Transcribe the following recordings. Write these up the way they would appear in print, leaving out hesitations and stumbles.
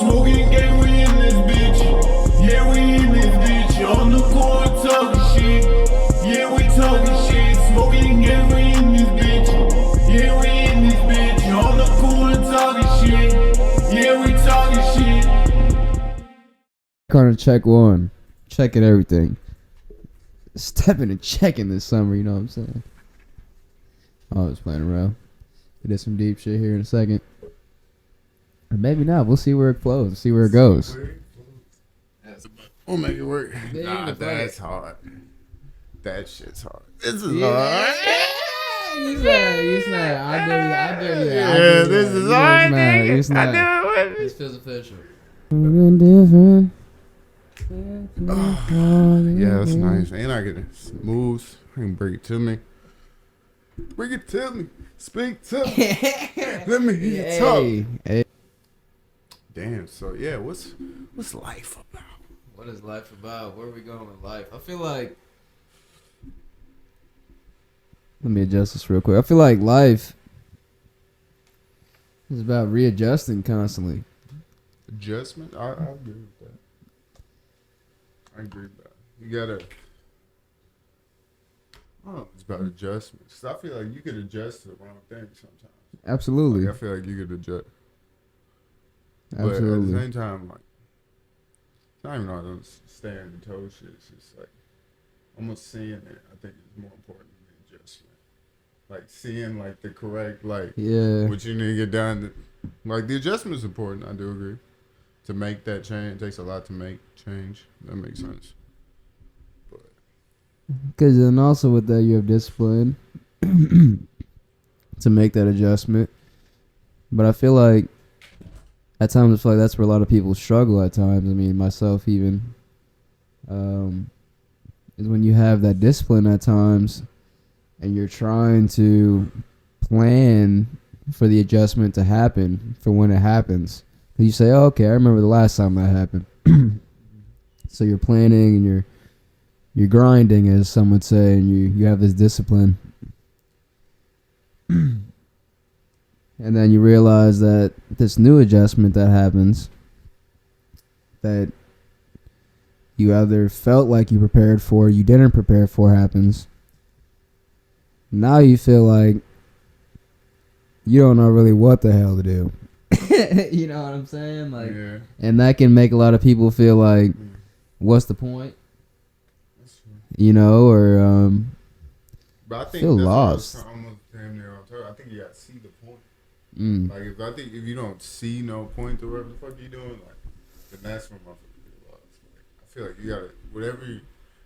Smoking gang, we in this bitch. Yeah, we in this bitch. On the court talking shit. Yeah, we talking shit. Smoking gang, we in this bitch. Yeah, we in this bitch. On the court talking shit. Yeah, we talking shit. Kind of check one. Checking everything. Stepping and checking this summer, you know what I'm saying? I was playing around. We did some deep shit here in a second. Or maybe not. We'll see where it flows. See where it goes. We'll make it work. Yeah, Nah, you that's hard. That shit's hard. This is Yeah. hard. You snap. I dare you. Yeah, this is hard, You nigga. snap. I do it with This feels official. Different. Yeah, that's nice. And I get it smooth. I can bring it to me. Bring it to me. Speak to me. Let me hear you talk. Hey. Damn. So yeah, what's life about? What is life about? Where are we going with life? I feel like. Let me adjust this real quick. I feel like life is about readjusting constantly. Adjustment. I agree with that. I agree with that. You gotta. I don't know. It's about adjustments. 'Cause I feel like you could adjust to the wrong thing sometimes. Absolutely. Like, I feel like you could adjust. Absolutely. But at the same time, like, it's not even all those stand and toe shit. It's just like almost seeing it. I think is more important than the adjustment. Like seeing like the correct what you need to get done. Like the adjustment is important. I do agree. To make that change, it takes a lot to make change. That makes sense. But Because then also with that you have discipline to make that adjustment. But I feel like at times I feel like that's where a lot of people struggle at times. I mean, myself even. Is when you have that discipline at times and you're trying to plan for the adjustment to happen for when it happens. You say, oh, okay, I remember the last time that happened. So you're planning and you're grinding, as some would say, and you have this discipline. And then you realize that this new adjustment that happens, that you either felt like you prepared for, you didn't prepare for, happens. Now you feel like you don't know really what the hell to do. You know what I'm saying? Like, yeah. And that can make a lot of people feel like, what's the point? You know, or but I think feel that's lost. Almost damn near on target. I think you gotta see the point. Like if you don't see no point to whatever the fuck you doing, like then that's when motherfuckers get lost. Like, I feel like you gotta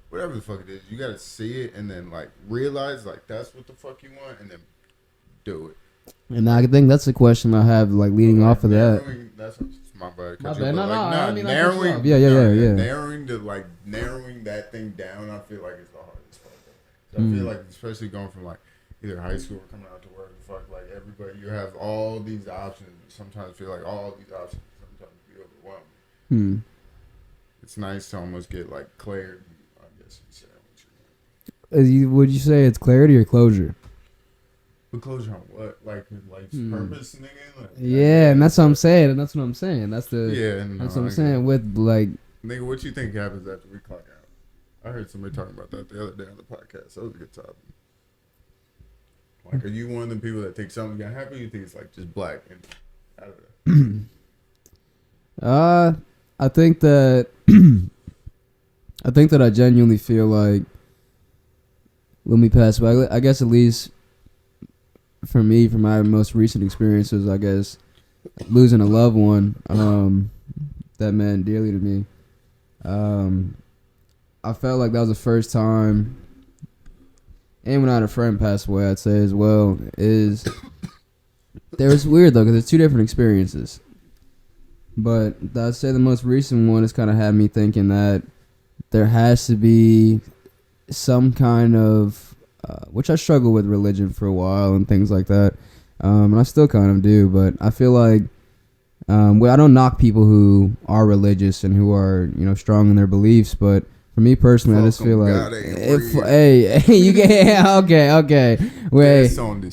whatever the fuck it is, you gotta see it and then like realize like that's what the fuck you want and then do it. And I think that's the question I have, like leading off of that. That's my bad. My bad. No, I mean narrowing. Like yeah. Narrowing that thing down. I feel like it's the hardest part. So I feel like, especially going from like either high school or coming out to work, fuck, like everybody, you have all these options. Sometimes feel like all these options sometimes be overwhelming. It's nice to almost get like clarity. I guess you say. Would you say it's clarity or closure? But closure on what? Like life's purpose, nigga? Like, yeah, and that's what I'm saying. That's what I'm saying. That's the. Yeah, that's what I'm saying. With like. Nigga, what you think happens after we clock out? I heard somebody talking about that the other day on the podcast. That was a good topic. Like, are you one of the people that think something's gonna happen? Or you think it's like just black and out of there? I think that. I genuinely feel like when we pass by, I guess at least. For me, from my most recent experiences, I guess, losing a loved one that meant dearly to me, I felt like that was the first time, and when I had a friend pass away, I'd say as well, it's weird though, because it's two different experiences. But I'd say the most recent one has kind of had me thinking that there has to be some kind of which I struggled with religion for a while and things like that. And I still kind of do, but I feel like I don't knock people who are religious and who are, strong in their beliefs, but for me personally, I just feel like, hey, you can, okay, wait,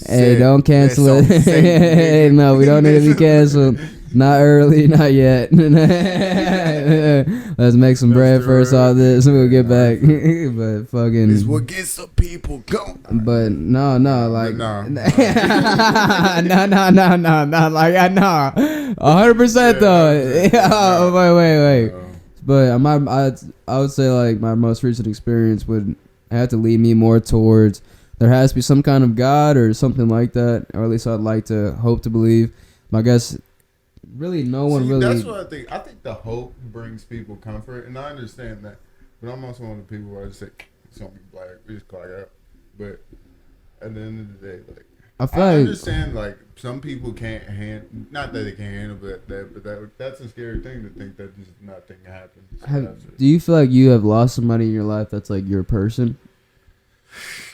hey, don't cancel it. Hey, no, we don't need to be canceled. Not early, not yet. Let's make some bread first off this, and we'll get back. But fucking. It's what gets the people going. But no, like No. no, like I know, 100% though. Wait. But I would say like my most recent experience would have to lead me more towards there has to be some kind of God or something like that, or at least I'd like to hope to believe. I guess really no one really. That's what I think. I think the hope brings people comfort, and I understand that. But I'm also one of the people where I just say it's gonna be black. We just clock out. But at the end of the day, like I understand, like some people can't handle. Not that they can't handle, but that's a scary thing to think that just nothing happens. Do you feel like you have lost somebody in your life that's like your person?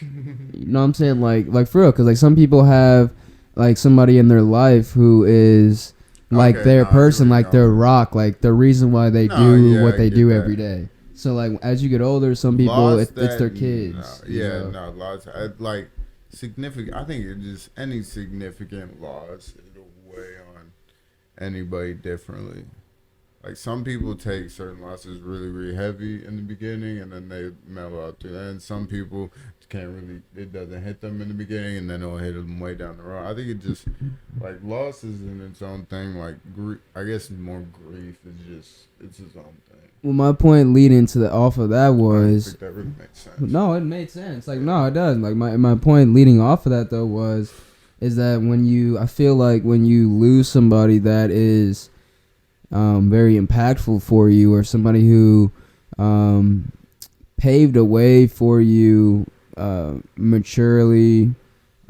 You know what I'm saying? Like for real, because like some people have like somebody in their life who is like their person, like their rock, like the reason why they do what they do every day. So like as you get older, some people it's their kids. Lots. Like significant. I think it's just any significant loss it'll weigh on anybody differently. Like some people take certain losses really, really heavy in the beginning, and then they mellow out through that. And some people can't really. It doesn't hit them in the beginning, and then it'll hit them way down the road. I think it just like loss is in its own thing. Like I guess more grief is just it's its own thing. Well, my point leading to the off of that was. I think that really makes sense. No, it made sense. Like no, it doesn't. Like my point leading off of that though is that I feel like when you lose somebody that is. Very impactful for you, or somebody who paved a way for you maturely,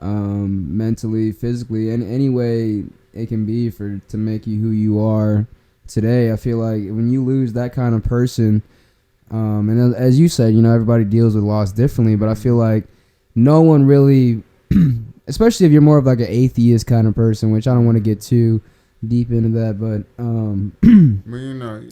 mentally, physically, and any way it can be to make you who you are today. I feel like when you lose that kind of person, and as you said, everybody deals with loss differently, but I feel like no one really, especially if you're more of like an atheist kind of person, which I don't want to get too deep into that, but well,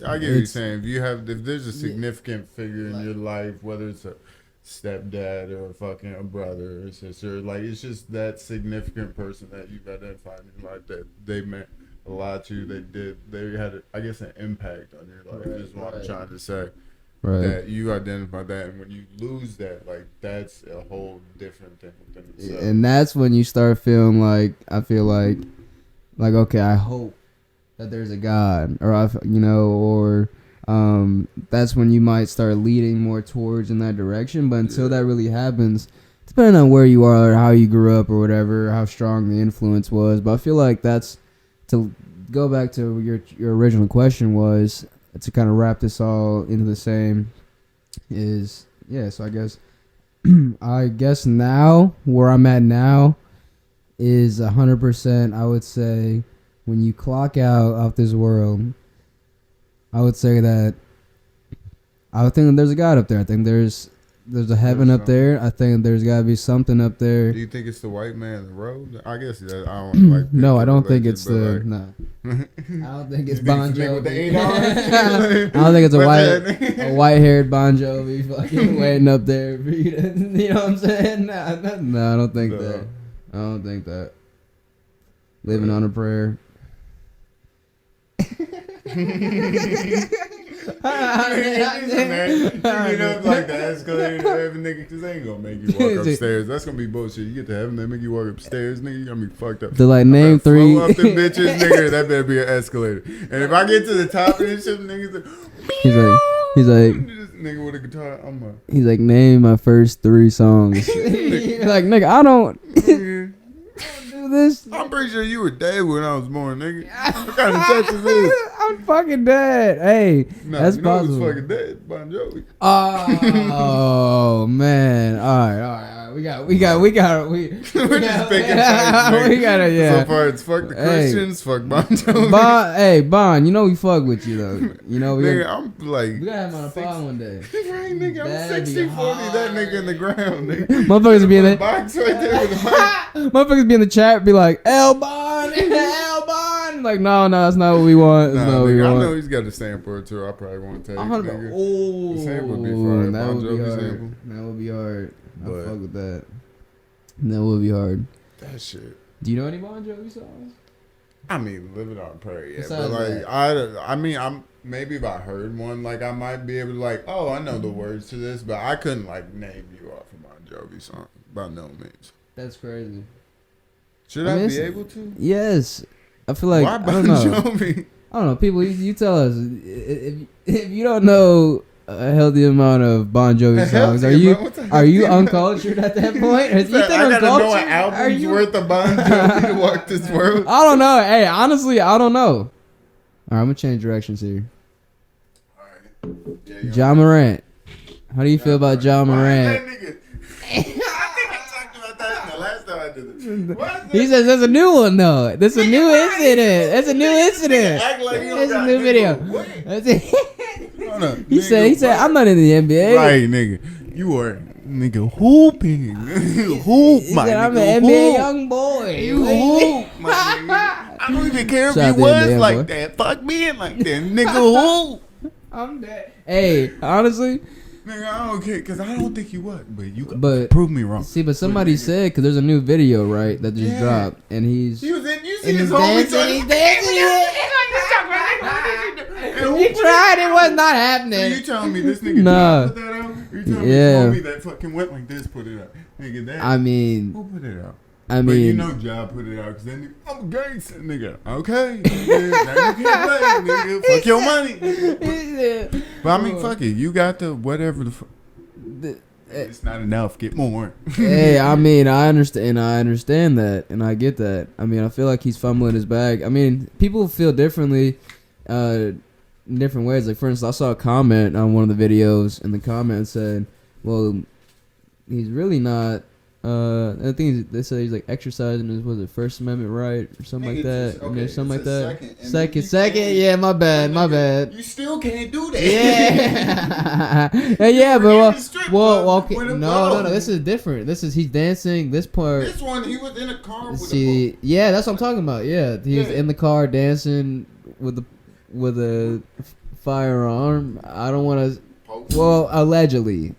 I get what you're saying. If there's a significant figure in your life, whether it's a stepdad or a brother or sister, like it's just that significant person that you've identified in your life that they meant a lot to you. They had I guess an impact on your life. Is what I'm trying to say. Right. That you identify that, and when you lose that, like that's a whole different thing within itself. And that's when you start feeling like I feel like okay, I hope that there's a God, or that's when you might start leading more towards in that direction. But until that really happens, depending on where you are or how you grew up or whatever, how strong the influence was. But I feel like that's to go back to your original question was to kind of wrap this all into the same is so I guess now where I'm at now is 100%. I would say when you clock out of this world, I would say that I would think that there's a God up there. I think there's a heaven up there. I think there's got to be something up there. Do you think it's the white man the road? I guess I don't like. No, I don't think it's the no. I don't think it's Bon Jovi. I don't think it's a white-haired Bon Jovi fucking waiting up there for you to, you know what I'm saying? No, I don't think that. I don't think that. Living on a prayer. You get up like the escalator to heaven, nigga, because they ain't gonna make you walk upstairs. That's gonna be bullshit. You get to heaven, they make you walk upstairs, nigga, you gonna be fucked up. They're like, name three. Flow up them bitches, nigga, that better be an escalator. And if I get to the top of this shit, niggas like, he's like, this nigga with a guitar, he's like, name my first 3 songs. You're like, nigga, I don't do this. I'm pretty sure you were dead when I was born, nigga. What kind of sex is this? I'm fucking dead. Hey, that's possible. Who's fucking dead? Bon Jovi. Oh man. All right. We got. We're just picking fights, we gotta. Yeah. So far, it's fuck the Christians, fuck Bon Jovi. Bon, we fuck with you though. Nigga, I'm like. We gotta have him on a pod one day. Right, nigga. I'm 60-40 that nigga in the ground, nigga. Motherfuckers be in the box right there with the mic. Motherfuckers be in the chat, be like, L-Bon. Like, no, that's not what we want. Nah, nigga, I know he's got a sample or two. I probably want to take. Oh, the sample would be fire. That would be hard. Sample. That would be hard. I fuck with that. That would be hard. That shit. Do you know any Bon Jovi songs? I mean, living on prairie, yeah. Besides But like, that. I mean, I'm maybe if I heard one, like I might be able to like, oh, I know the words to this, but I couldn't like name you off of Bon Jovi song by no means. That's crazy. Should I I, mean, be it's- able to? Yes. I feel like Why I Bon don't know. Jovi? I don't know. People, you tell us if you don't know a healthy amount of Bon Jovi songs, healthy amount? What's a are you healthy amount? uncultured at that point? Or you think I gotta know uncultured? an Are album's you? worth of Bon Jovi to walk this world. I don't know. Hey, honestly, I don't know. All right, I'm gonna change directions here. Ja Morant. How do you feel about Ja Morant? I think I talked about that the last time I did it. He says there's a new one though. There's a new incident. There's a new incident. Act like you don't There's a got new nigga. video. What? That's it. Hold up, He nigga, said, I'm not in the NBA. Right, nigga. You are nigga hooping. Hoop, He my said, I'm nigga. an NBA Hoop. young boy. You hoop, my nigga. I don't even care if Shout out you to was NBA, like boy. that. Fuck being like that. Nigga hoop. I'm dead. Hey, honestly, Nigga, I don't care because I don't think you was. But you can But- prove me wrong. see, but somebody said, because there's a new video, right, that just Yeah. dropped, and he's... He was in, you see And his he's homie dancing, he's dancing. And He tried, it was not So happening. you telling me this nigga Nah. put that out? You telling Yeah. me his homie that fucking went like this put it out? Nigga, that I mean, who put it out? I But you mean, know Ja put it out because then I'm a gangster nigga. Okay, nigga, now you can't play, nigga. Fuck your money. But I mean, fuck it. You got the whatever the. It's not enough. Get more. hey, I mean, I understand that, and I get that. I mean, I feel like he's fumbling his bag. I mean, people feel differently, in different ways. Like, for instance, I saw a comment on one of the videos, and the comment said, "Well, he's really not." I think they said he's like exercising his First Amendment right or something like that. And there's something like that. Second. Yeah, my bad. You still can't do that. Yeah, yeah, but well, okay, no. This is different. He's dancing. This part. This one, he was in a car with See, yeah, that's what I'm talking about. Yeah, he was Yeah. in the car dancing with a firearm. I don't want to. Well, allegedly.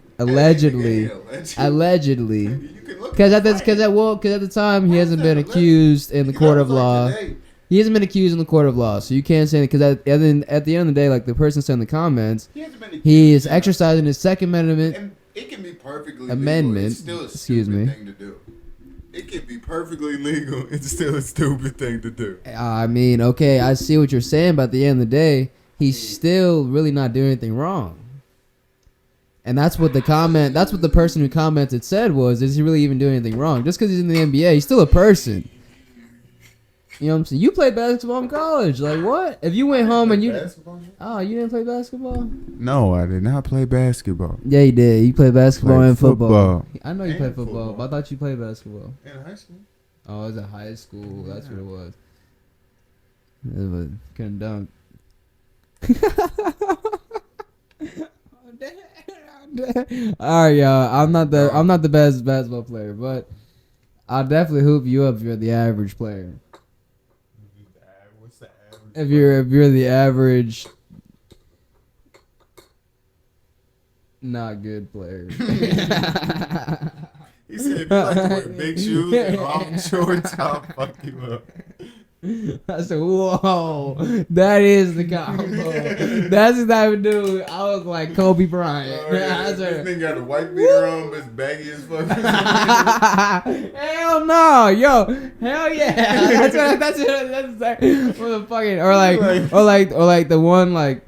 Because at the time he hasn't been accused in the court of law. He hasn't been accused in the court of law, so you can't say because at the end of the day, like the person said in the comments, he is exercising his Second Amendment. And it can be perfectly Amendment. legal. It's still a Excuse stupid me. thing to do. It can be perfectly legal. It's still a stupid thing to do. I mean, okay, I see what you're saying, but at the end of the day, he's still really not doing anything wrong. And that's what the person who commented said was, is he really even doing anything wrong? Just because he's in the NBA, he's still a person. You know what I'm saying? You played basketball in college. Like, what? If you went home and you... Oh, you didn't play basketball? No, I did not play basketball. Yeah, you did. You played basketball Played and football. football. I know you And played football, football. but I thought you played basketball. In high school. Oh, it was at high school. That's what it was. It was couldn't dunk. All right, y'all. I'm not the best basketball player, but I'll definitely hoop you up if you're the average player. What's the average? If you're the average, not good player. He said, if you like to wear big shoes and long shorts, I'll fuck you up. I said, whoa, that is the combo. That's the type of dude I look like Kobe Bryant. Oh, yeah. I This said, thing got a white beater on, but it's baggy as fuck. hell no, yo, hell yeah. That's like, what the fucking, or like the one like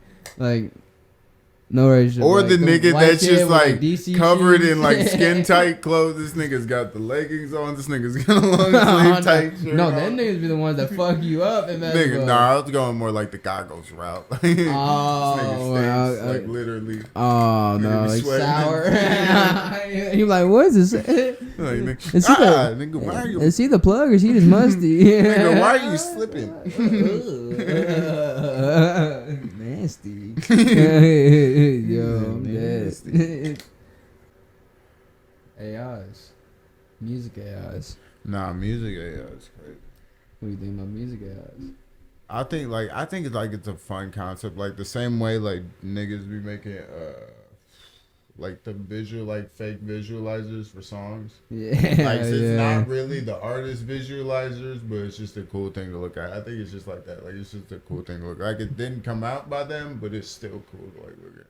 no ratio. Or like the nigga white that's kid just with, like DC covered shoes. in like skin tight clothes. This nigga's got the leggings on. This nigga's got a long No, sleeve tight shirt no, on. them niggas be the ones that fuck you up in basketball. Nigga, nah, I was going more like the goggles route. This nigga stinks, like literally. Oh Nigga no, be like sweating. sour. You like, what is this? Like, nigga, Is he nigga, why are you? Is he the plug or is he just musty? Nigga, why are you slipping? Nasty. Yo, I'm dead. AIs. Music AIs. Nah, music AI is crazy. What do you think about music AIs? I think it's like it's a fun concept, like the same way like niggas be making like the visual, like fake visualizers for songs. Yeah, Like it's yeah. not really the artist visualizers, but it's just a cool thing to look at. I think it's just like that. Like it's just a cool thing to look at. Like it didn't come out by them, but it's still cool to like look at.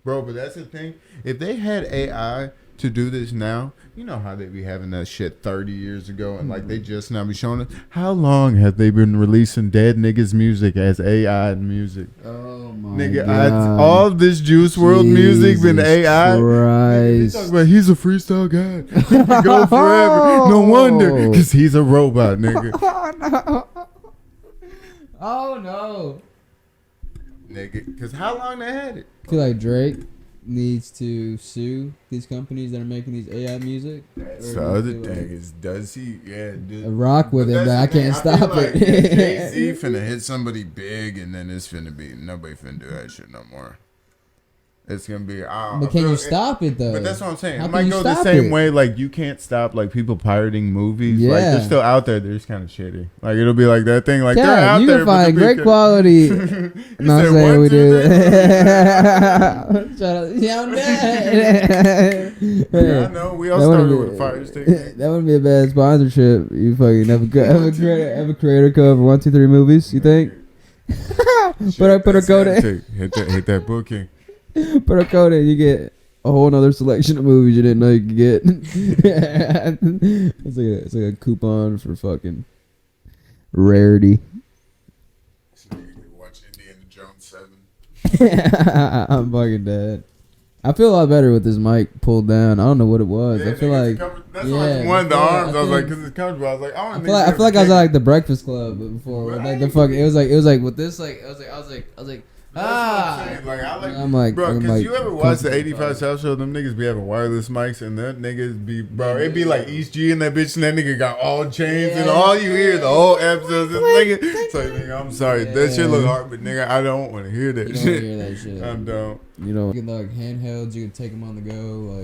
Bro, but that's the thing. If they had AI to do this now, you know how they be having that shit 30 years ago, and like they just now be showing us. How long have they been releasing dead niggas music as AI music? Oh my Nigga, god! all this Juice World music been AI. They Christ. talk about he's a freestyle guy. He can go forever. No wonder, because he's a robot, nigga. Oh no! Nigga, because how long they had it? I feel like Drake needs to sue these companies that are making these AI music. That's Or the do other you feel thing like is, does he? Yeah, dude. I rock with But it, that's but the I thing, can't feel stop like it. Jay-Z finna hit somebody big, and then it's finna be nobody finna do that shit no more. It's gonna be. But can you stop it though? But that's what I'm saying. How It can might you go the stop same it? way. Like you can't stop like people pirating movies. Like Yeah. they're still out there. They're just kind of shitty. Like it'll be like that thing. Like they're Yeah, out you there. can but find they'll be great quality. You No, I'm said saying one, we two, do. three? Shut up. Yeah, I'm dead. Yeah, I know. We all That started wouldn't with be- fire stick. That wouldn't be a bad sponsorship. You fucking have a creator code for 1, 2, 3 movies. You think? Put a code in. Hit that booking. Put a code in. You get a whole nother selection of movies you didn't know you could get. It's like a coupon for fucking rarity. Watch Indiana Jones 7. I'm fucking dead. I feel a lot better with this mic pulled down. I don't know what it was. I feel like That's why one of the arms. I was like, because it's comfortable. I was like, I feel like I was at like the Breakfast Club before. With like the fucking, it was like with this like I was like I'm like, bro, I'm because like you ever watch the comfortable 85 South Show? Them niggas be having wireless mics, and that niggas be, bro, it be like East G and that bitch, and that nigga got all chains, and all you hear the whole episode is this nigga. So, nigga, I'm sorry, that shit look hard, but nigga, I don't want to hear that You don't shit. hear that shit. I don't. You know, you can like handhelds. You can take them on the go.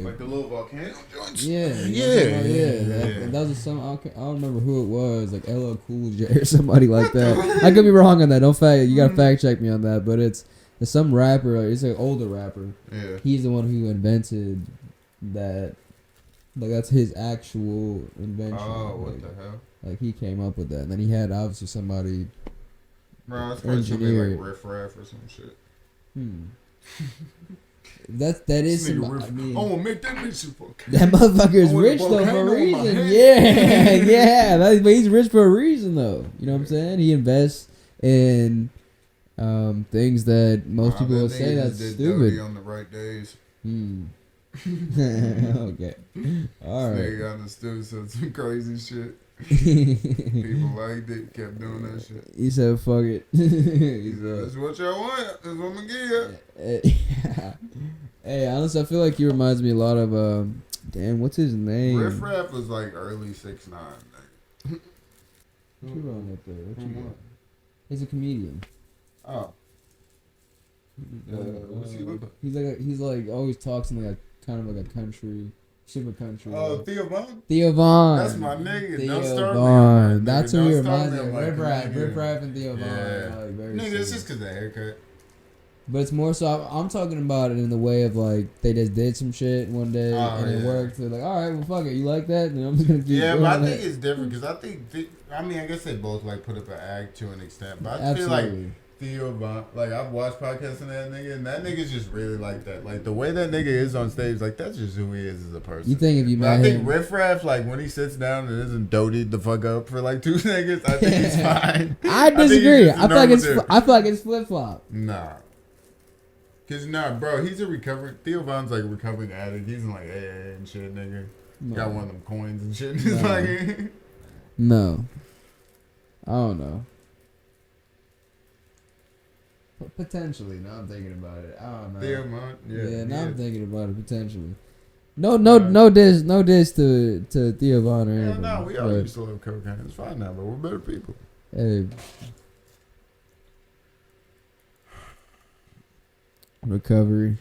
Like the little volcano joints. Yeah, Yeah. That was some. I don't remember who it was, like LL Cool J or somebody like that. I could be wrong on that. You gotta fact check me on that. But it's some rapper. It's an older rapper. Yeah. He's the one who invented that. Like that's his actual invention. Oh, what like, the hell? Like he came up with that, and then he had obviously somebody. Bro, it's probably something like Riff Raff or some shit. That is. This nigga Some, Riff- I mean, I want to make that bitch super. that motherfucker is I want a rich though for a volcano on my reason. head. Yeah. But he's rich for a reason though. You know what I'm saying? He invests in things that most people will say that's stupid. On the right days. Okay. All right. Nigga understood some crazy shit. People liked it, kept doing that shit. He said, "Fuck it." He said, That's what y'all want. That's what I'm gonna give you. Hey, honestly, I feel like he reminds me a lot of damn, what's his name? Riff Raff was like early 6'9". What you on up there? What you got? He's a comedian. Oh. What's he look like? He's like always talks in like a kind of like a country, super country. Oh, Theo Von? Theo Von. That's my nigga. Don't Theo start me Von. on that, That's nigga. who he Don't start reminds me me on of. my Riff comedian. Raff and Theo Von. Yeah. Like, very Nigga, it's similar. just because of the haircut. But it's more so I'm talking about it in the way of like they just did some shit one day and it yeah. worked. They're like, all right, well fuck it, you like that? Then I'm just gonna keep. Yeah, doing but I that. think it's different because I mean, I guess they both like put up an act to an extent, but I Absolutely. feel like Theo Von, like I've watched podcasts of that nigga, and that nigga's just really like that. Like the way that nigga is on stage, like that's just who he is as a person. You think if you But met I think him, Riff Raff, like when he sits down and isn't doted the fuck up for like 2 niggas, I think he's fine. I disagree. I think he's just a I feel like it's flip flop. Nah. Cause bro, he's a recovering. Theo Von's like a recovering addict. He's in like AA and shit, nigga. No. Got one of them coins and shit. He's No. like, No, I don't know. Potentially, now I'm thinking about it. I don't know. Theo Von, Yeah, now I'm thinking about it potentially. No diss to Theo Von or Hell anything. no, we all but, used to love cocaine. It's fine now, but we're better people. hey, recovery.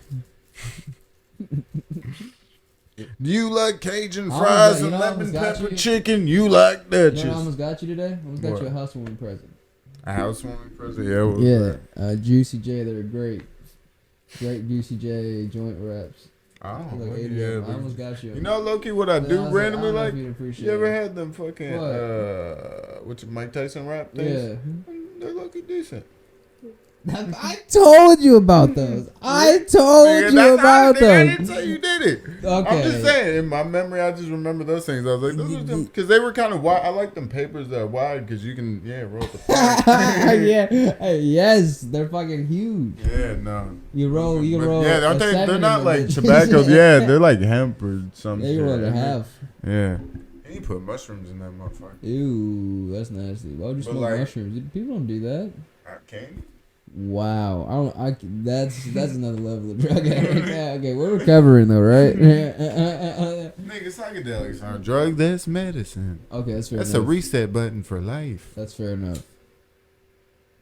Do you like Cajun I fries almost- you and know, I lemon almost got pepper you. chicken? You like that You know what I shit? almost got you today? I almost got What? you a housewarming present. A housewarming present? Yeah. What was Yeah, that? Juicy J. They're great Juicy J joint wraps. Oh, Like look, 80 yeah, of them. I almost got you. you know, Loki, what I But do I was like, I randomly don't know if like? you'd appreciate You ever it. had them fucking what's your Mike Tyson rap things? Yeah. They're Loki decent. I told you about those. I told Nigga, you that's about honest, nigga, I didn't those. say you did it. Okay. I'm just saying, in my memory, I just remember those things. I was like, those are them, because they were kind of wide. I like them papers that are wide, because you can, roll the part. Yeah. Hey, yes, they're fucking huge. Yeah, no. You roll. Yeah, aren't a they? seven They're in not them like bitches. tobaccos. Yeah, they're like hemp or something. Yeah, you roll it a half. Yeah. And you put mushrooms in that motherfucker. Ew, that's nasty. Why would you But smoke like- mushrooms? People don't do that. Candy? Wow, that's another level of drug addict. Yeah, okay, we're recovering though, right? Nigga, psychedelics aren't drug. That's medicine. Okay, that's fair That's enough. a reset button for life. That's fair enough.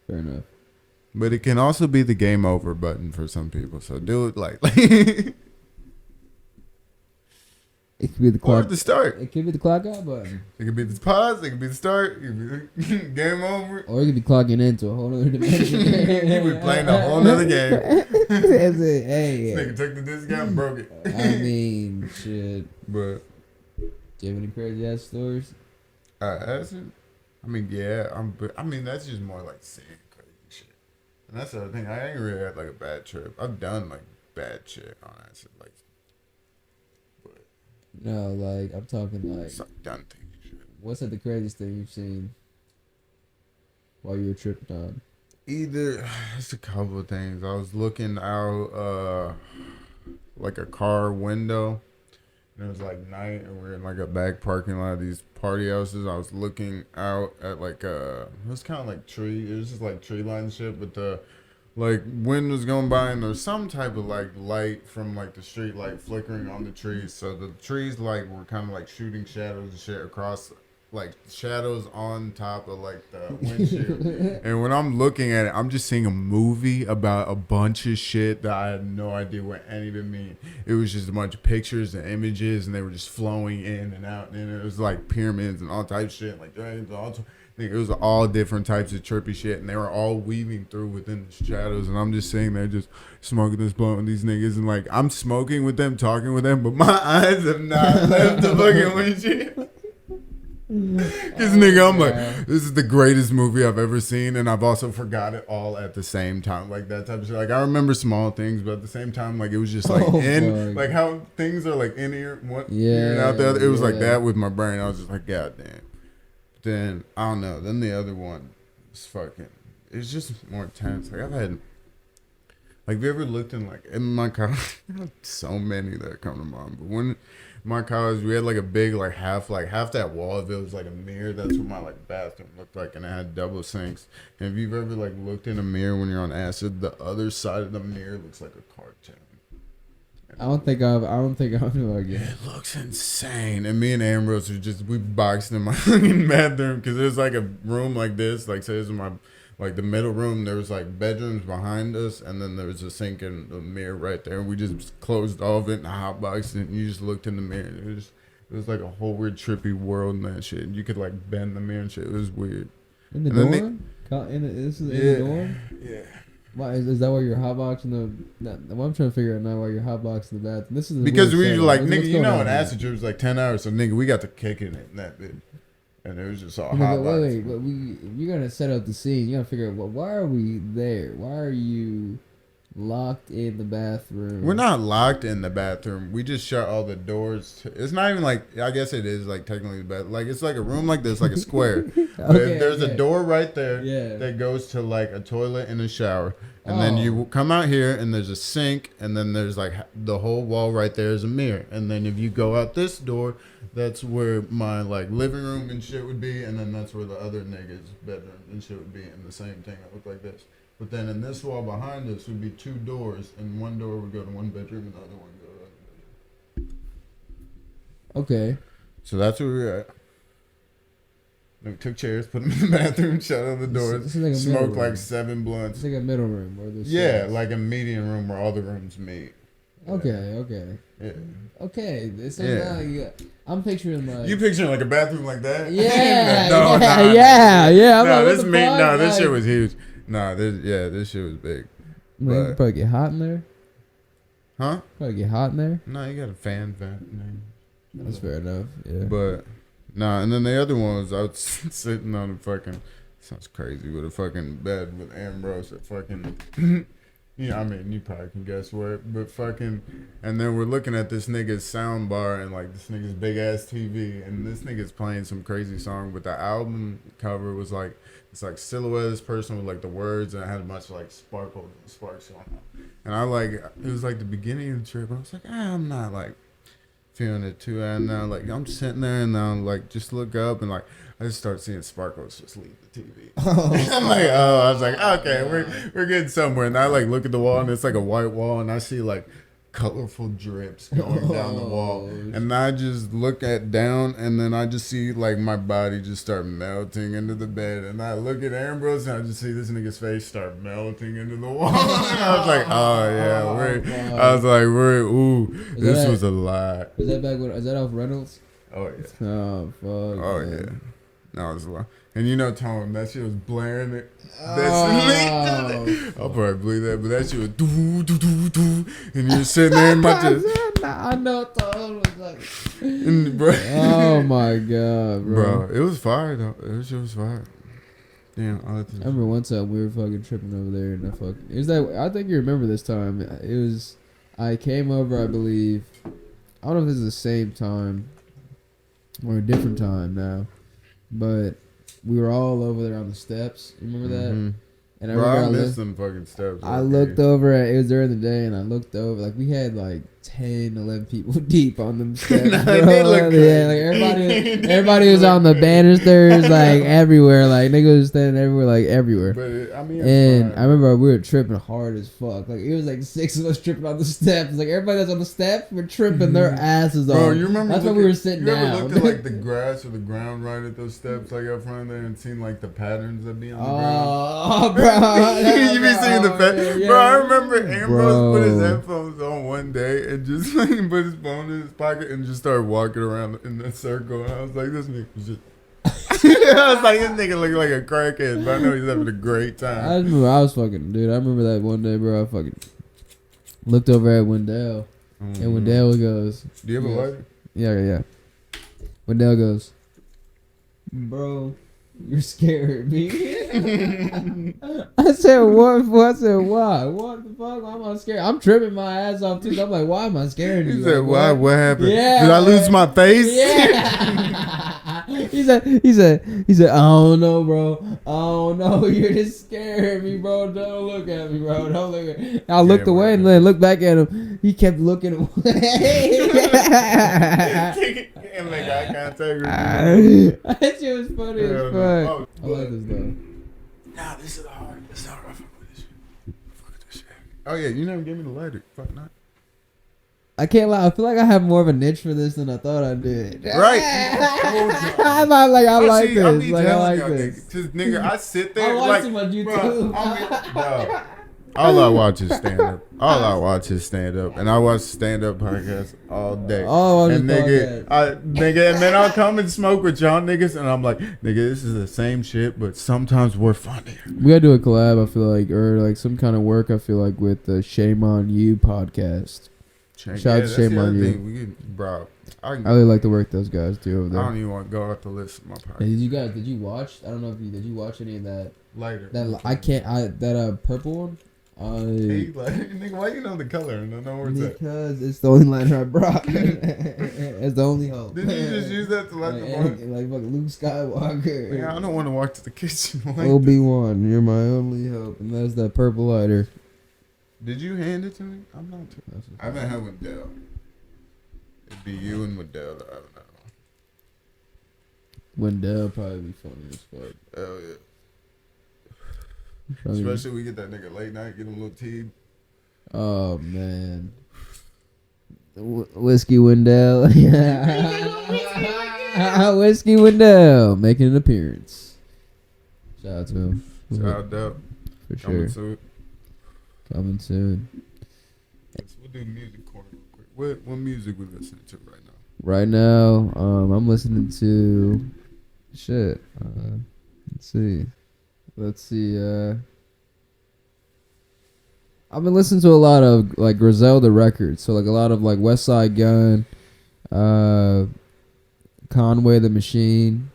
Fair enough. But it can also be the game over button for some people. So do it like It could be the or clock. the start. It could be the clock out button, It could be the pause. It could be the start. It could be the game over. or you could be clocking into a whole other dimension. You be playing a whole nother game. That's it. Hey, Nigga took the discount and broke it. I mean, shit. But Do you have any crazy ass stories? acid. I mean, yeah. I mean, that's just more like seeing crazy shit. And that's the other thing. I ain't really had like a bad trip. I've done like bad shit on acid, like. But No, like I'm talking like, it's like done things. Shit. what's like the craziest thing you've seen while you were tripping on? Either it's a couple of things. I was looking out like a car window, and it was like night, and we're in like a back parking lot of these party houses. I was looking out at like it was kind of like tree. It was just like tree line shit, but the like wind was going by, and there's some type of like light from like the street light flickering on the trees. So the trees like were kind of like shooting shadows and shit across. Like shadows on top of like the windshield. And when I'm looking at it, I'm just seeing a movie about a bunch of shit that I had no idea what any of it mean. It was just a bunch of pictures and images, and they were just flowing in and out. And it was like pyramids and all types of shit, like dragons, it was all different types of trippy shit, and they were all weaving through within the shadows. And I'm just sitting there, just smoking this blunt with these niggas, and like I'm smoking with them, talking with them, but my eyes have not left the fucking windshield. Cause nigga, I'm like, this is the greatest movie I've ever seen, and I've also forgot it all at the same time, like that type of shit. Like I remember small things, but at the same time, like it was just like like how things are like in here, one ear and out the other. It was like that with my brain. I was just like, God damn. But then I don't know. Then the other one was fucking. It's just more intense. Like I've had. Like, have you ever looked in like in my college? So many that come to mind, but when. My college, we had like a big like half that wall of it was like a mirror. That's what my like bathroom looked like, and it had double sinks. And if you've ever like looked in a mirror when you're on acid, the other side of the mirror looks like a cartoon. I don't think I've like it. It looks insane. And me and Ambrose we boxed in my fucking bathroom because there's like a room like this, like say this is my. Like the middle room, there was like bedrooms behind us, and then there was a sink and a mirror right there. And we just closed all of it and hotboxed it, and you just looked in the mirror. It was like a whole weird trippy world and that shit. You could like bend the mirror and shit. It was weird. In the dorm? This is in the dorm? Yeah. Why is that why you're hotboxing what I'm trying to figure out now why you're hotboxing the bathroom? This is because we were like, what's nigga, you know, an on here? acid trip was like 10 hours, so nigga, we got to kicking it in that bit. And it was just all Wait, hotboxing. you're gonna set up the scene. You gotta figure out why are we there? Why are you locked in the bathroom? We're not locked in the bathroom. We just shut all the doors. It's not even like, I guess it is like technically the bathroom. Like it's like a room like this, like a square. But there's a door right there that goes to like a toilet and a shower. And then you come out here and there's a sink, and then there's like the whole wall right there is a mirror. And then if you go out this door, that's where my like living room and shit would be, and then that's where the other niggas' bedroom and shit would be, and the same thing that looked like this. But then in this wall behind us would be two doors, and one door would go to one bedroom, and the other one would go to the other bedroom. Okay. So that's where we were at. Then we took chairs, put them in the bathroom, shut all the doors, This is like a smoked middle room. like 7 blunts. It's like a middle room where there's Like a median room where all the rooms meet. Okay. Yeah. Okay. This is not like, I'm picturing like You picturing like a bathroom like that? Yeah. No, yeah. I'm No, like, this what the fuck? no, this Like, shit was huge. Nah, this shit was big. Man, you But- probably get hot in there. Huh? Probably get hot in there. No, you got a fan vent. That's fair enough. Yeah. But nah, and then the other one was I was sitting on a fucking sounds crazy with a fucking bed with Ambrose at fucking yeah, I mean you probably can guess where, but fucking and then we're looking at this nigga's sound bar and like this nigga's big ass TV and this nigga's playing some crazy song, but the album cover was like it's like silhouette of this person with like the words and it had a bunch of like sparks on it. And I like it was like the beginning of the trip. I was like, I'm not like feeling it too, and now like I'm sitting there and now like just look up and like I just start seeing sparkles just leave the TV. I'm like, oh, I was like, okay, we're getting somewhere. And I like look at the wall and it's like a white wall and I see like colorful drips going down the wall, and I just look at down and then I just see like my body just start melting into the bed, and I look at Ambrose and I just see this nigga's face start melting into the wall. And I was like, oh yeah, I was like, ooh, this was a lot. Is that back when? Is that off Reynolds? Oh yeah. Oh fuck. Oh man. yeah. No, it was a lot. And you know, Tone, that shit was blaring it. Oh. I'll probably believe that, but that shit was doo doo doo doo, and you're sitting there in my chest. I know Tone was like. Bro. Oh my god, bro. Bro, it was fire though. It was fire. Damn, I remember one time we were fucking tripping over there and it was that I think you remember this time. It was I came over, I believe. I don't know if this is the same time or a different time now, but we were all over there on the steps. You remember that? Mm-hmm. And bro, I missed them fucking steps. I looked over at it was during the day, and I looked over like we had like 10, 11 people deep on them steps. Nah, bro. they look Yeah, like everybody was on the banisters, like everywhere. Like niggas was standing everywhere, like everywhere. But I mean, and I remember we were tripping hard as fuck. Like it was like 6 of us tripping on the steps. Like everybody that's on the steps were tripping their asses off. Bro, you remember? That's why we were sitting down. You ever looked at like the grass or the ground right at those steps, like up front there, and seen like the patterns that be on the ground? Oh, bro. You be seeing the patterns, yeah. bro. I remember Ambrose Bro. put his headphones on one day and just like put his phone in his pocket and just started walking around in a circle. And I was like, this nigga was just. I was like, this nigga look like a crackhead, but I know he's having a great time. I remember I was fucking, dude. I remember that one day, bro. I fucking looked over at Wendell, and Wendell goes, "Do you have a lighter?" Yeah. Wendell goes, "Bro, you're scaring me." I said, "What?" I said, "Why? What the fuck? Why am I scared? I'm tripping my ass off too." So I'm like, "Why am I scaring you?" He said, like, "Why? What happened? Yeah, did I lose my face?" Yeah. He said, I don't know, bro. I don't know. You're just scaring me, bro. Don't look at me, bro. Don't look at me. I looked away and then looked back at him. He kept looking away. Can't make eye contact with you. That shit was funny as fuck. I like this though. Nah, this is hard. It's not rough with this shit. Fuck this shit. Oh yeah, you never gave me the lighter. Fuck not. I can't lie. I feel like I have more of a niche for this than I thought I did. Right. I'm not like I like this. Like I like this. Cause nigga, I sit there I watch like, too much YouTube. bro, all I watch is stand up. And I watch stand up podcasts all day. Oh, and nigga, and then I'll come and smoke with y'all niggas, and I'm like, nigga, this is the same shit, but sometimes we're funnier. We gotta do a collab. I feel like, or like some kind of work. I feel like with the Shame on You podcast. Shout out to Shame on You. Bro, I really like the work those guys do over there. I don't even want to go out the list of my podcast. Hey, did you watch? I don't know if did you watch any of that? Later. That purple one. Hey, nigga, why you know the color and don't know where it's at? Because it's the only liner I brought. It's the only hope. Did you just use that to light the bar? Like fucking Luke Skywalker. Yeah, I don't want to walk to the kitchen. Like Obi-Wan, you're my only hope, and that's that purple lighter. Did you hand it to me? I'm not. I haven't had Wendell. It'd be you and Wendell that I haven't had one. Wendell probably be funny as fuck. Hell yeah. Especially we get that nigga late night, get him a little tea. Oh man. Whiskey Wendell. Whiskey Wendell making an appearance. Shout out to him. Shout out. For sure. Coming soon. We'll do music corner real quick. What music we listening to right now? Right now, I'm listening to shit. Let's see. I've been listening to a lot of like Griselda records, so like a lot of like West Side Gun, Conway the Machine.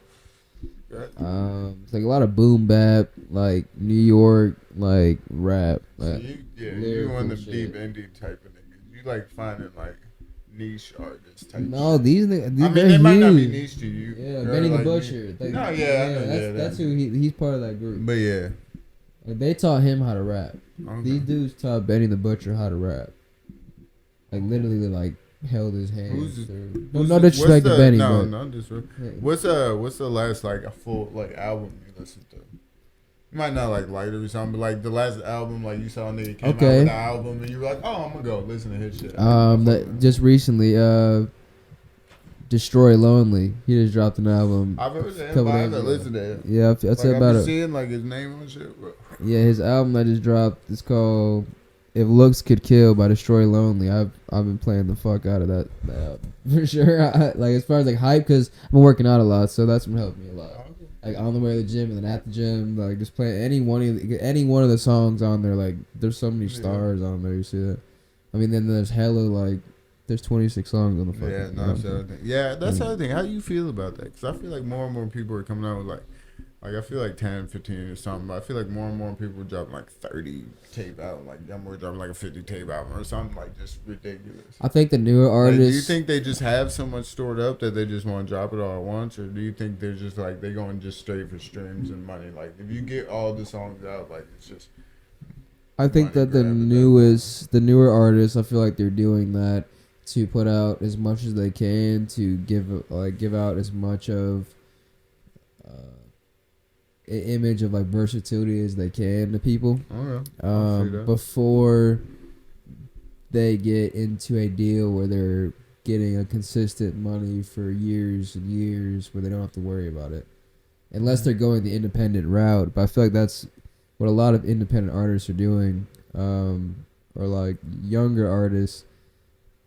It's like a lot of boom bap, like New York, like rap. So Like, you one of them shit. deep indie type of niggas. You like finding like niche artists type. No, shit. these I mean, they're they might not be huge. niche to you. Yeah, They're Benny the like Butcher. Like, No, yeah, I know, that's who he's part of that group. But yeah, Like, they taught him how to rap. okay. These dudes taught Benny the Butcher how to rap. Like literally, like held his hand. No disrespect to Benny, no, but no disrespect. yeah. What's the last like a full like album you listened to? You might not like Lighter or something, but like the last album, like you saw a nigga came out Okay. with the album, and you were like, oh, I'm gonna go listen to his shit. that just recently, Destroy Lonely. He just dropped an album. I've heard that, couple but I days haven't ago. listened to it. Yeah, I'd say Like, about I've it. been seeing like his name on shit, bro. Yeah, his album that just dropped is called "If Looks Could Kill" by Destroy Lonely. I've been playing the fuck out of that album for sure. Like as far as like hype, because I've been working out a lot, so that's been helping me a lot. Like on the way to the gym and then at the gym, like just playing any one of the songs on there. Like there's so many stars on there. You see that? I mean, then there's hella like there's 26 songs on the fucking. Yeah, no, that's the other thing. Yeah, that's the other thing. How do you feel about that? Because I feel like more and more people are coming out with like I feel like 10, 15 or something. But I feel like more and more people are dropping like 30 tape album. Like Youngboy dropping like a 50 tape album or something like just ridiculous. I think the newer Like, artists. do you think they just have so much stored up that they just want to drop it all at once, or do you think they're just like they going just straight for streams and money? Like if you get all the songs out, like it's just. I think money that the grab the newer artists, I feel like they're doing that to put out as much as they can to give out as much of image of like versatility as they can to people. Okay. Before they get into a deal where they're getting a consistent money for years and years where they don't have to worry about it. Unless they're going the independent route. But I feel like that's what a lot of independent artists are doing. Or like younger artists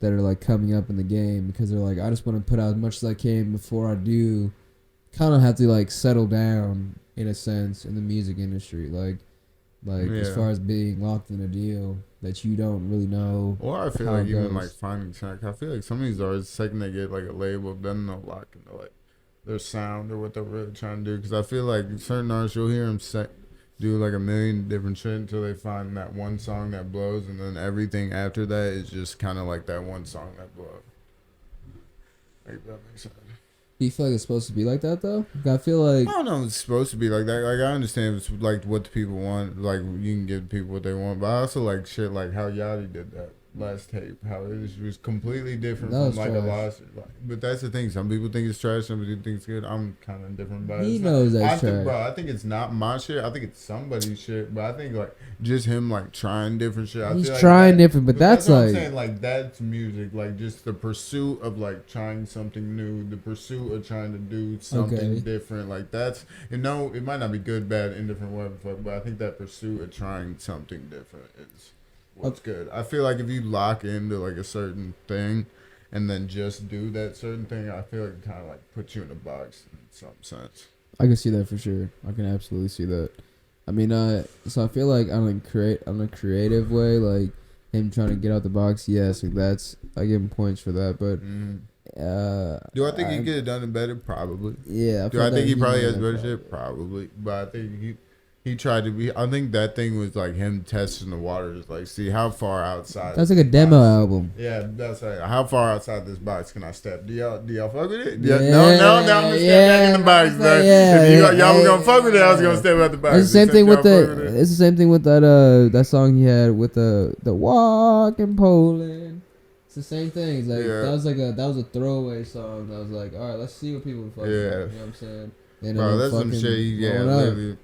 that are like coming up in the game because they're like, I just want to put out as much as I can before I do kind of have to like settle down in a sense in the music industry. Like as far as being locked in a deal that you don't really know. Or I feel how like it even goes. like finding track. I feel like some of these artists, the second they get like a label, then they'll lock into like their sound or what they're really trying to do. Because I feel like certain artists, you'll hear them do like a million different shit until they find that one song that blows, and then everything after that is just kind of like that one song that blows. Like that makes sense. Do you feel like it's supposed to be like that though? I feel like I don't know if it's supposed to be like that. Like, I understand it's like what the people want. Like, you can give people what they want. But I also like shit like how Yachty did that last tape. How it was completely different That from was like trash. a lost. Like, but that's the thing. Some people think it's trash. Some people think it's good. I'm kind of different about it. he It's knows not, that's trash. Bro, I think it's not my shit. I think it's somebody's shit. But I think like just him like trying different shit. I He's feel like trying that- different, but that's what I'm like saying. Like that's music. Like just the pursuit of like trying something new. The pursuit of trying to do something Okay. different. Like that's it might not be good, bad, indifferent, whatever. But I think that pursuit of trying something different is what's good. I feel like if you lock into like a certain thing, and then just do that certain thing, I feel like it kind of like puts you in a box in some sense. I can see that for sure. I can absolutely see that. I mean, so I feel like on a creative way, like him trying to get out the box. Yes, like that's I give him points for that. But Do I think he could have done it better? Probably. Yeah. Do I think he probably has did better that shit? Probably. But I think he tried to be. I think that thing was like him testing the waters, like see how far outside. That's like a demo album. Yeah, that's like how far outside this box can I step? Do y'all fuck with it? Yeah, No, I'm gonna step back in the box, it's bro. like, yeah, If y'all were yeah, gonna fuck with it, I was gonna yeah. step out the box. It's the same thing Y'all with fuck with it? It's the same thing with that song he had with the walk in Poland. It's the same thing. It's like Yeah. that was a throwaway song. I was like, all right, let's see what people fucking. Yeah. You know what I'm saying? Then Bro, it that's some fucking shit. Yeah, blowing up. literally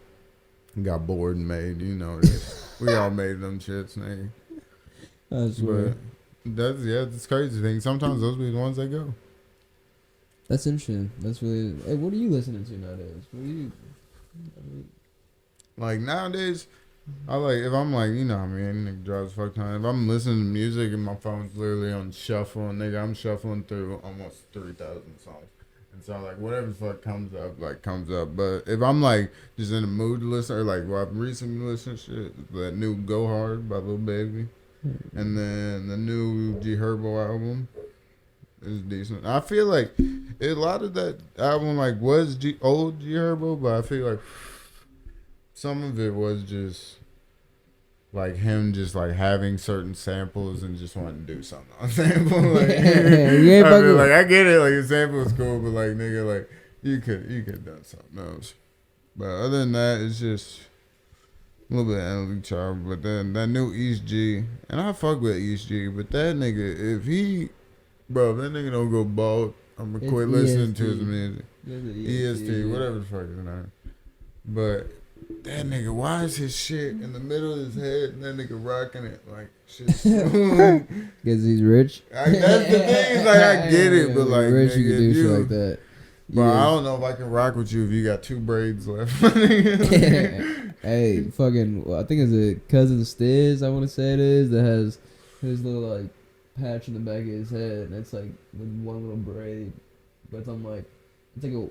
got bored and made. You know, that. We all made them shits, nigga. That's But weird. it's crazy thing. Sometimes those be the ones that go. That's interesting. That's really. Hey, what are you listening to nowadays? What are you? Like nowadays, I like if I'm like, you know what I mean, nigga drives fuck time. If I'm listening to music and my phone's literally on shuffle, and nigga, I'm shuffling through almost 3,000 songs. And so like whatever the fuck comes up. But if I'm like just in the mood to listen, or like I've recently listened to shit, that new Go Hard by Lil Baby, and then the new G Herbo album is decent. I feel like a lot of that album like was old G Herbo, but I feel like some of it was just like him just like having certain samples and just wanting to do something on sample. Like, I feel like I get it, like the sample is cool, but like nigga, like you could have done something else. But other than that, it's just a little bit of analytic charm. But then that new East G, and I fuck with East G, but that nigga, if that nigga don't go bald, I'm gonna quit listening to his music. EST, whatever the fuck his name. But that nigga, why is his shit in the middle of his head and that nigga rocking it like shit? Because he's rich. That's the thing. It's like I get it, but like rich, nigga, you can do shit like that. But I don't know if I can rock with you if you got 2 braids left. Hey, fucking, well, I think it's a cousin Stiz, I want to say it is, that has his little like patch in the back of his head, and it's like with one little braid, but it's on like. It's like a or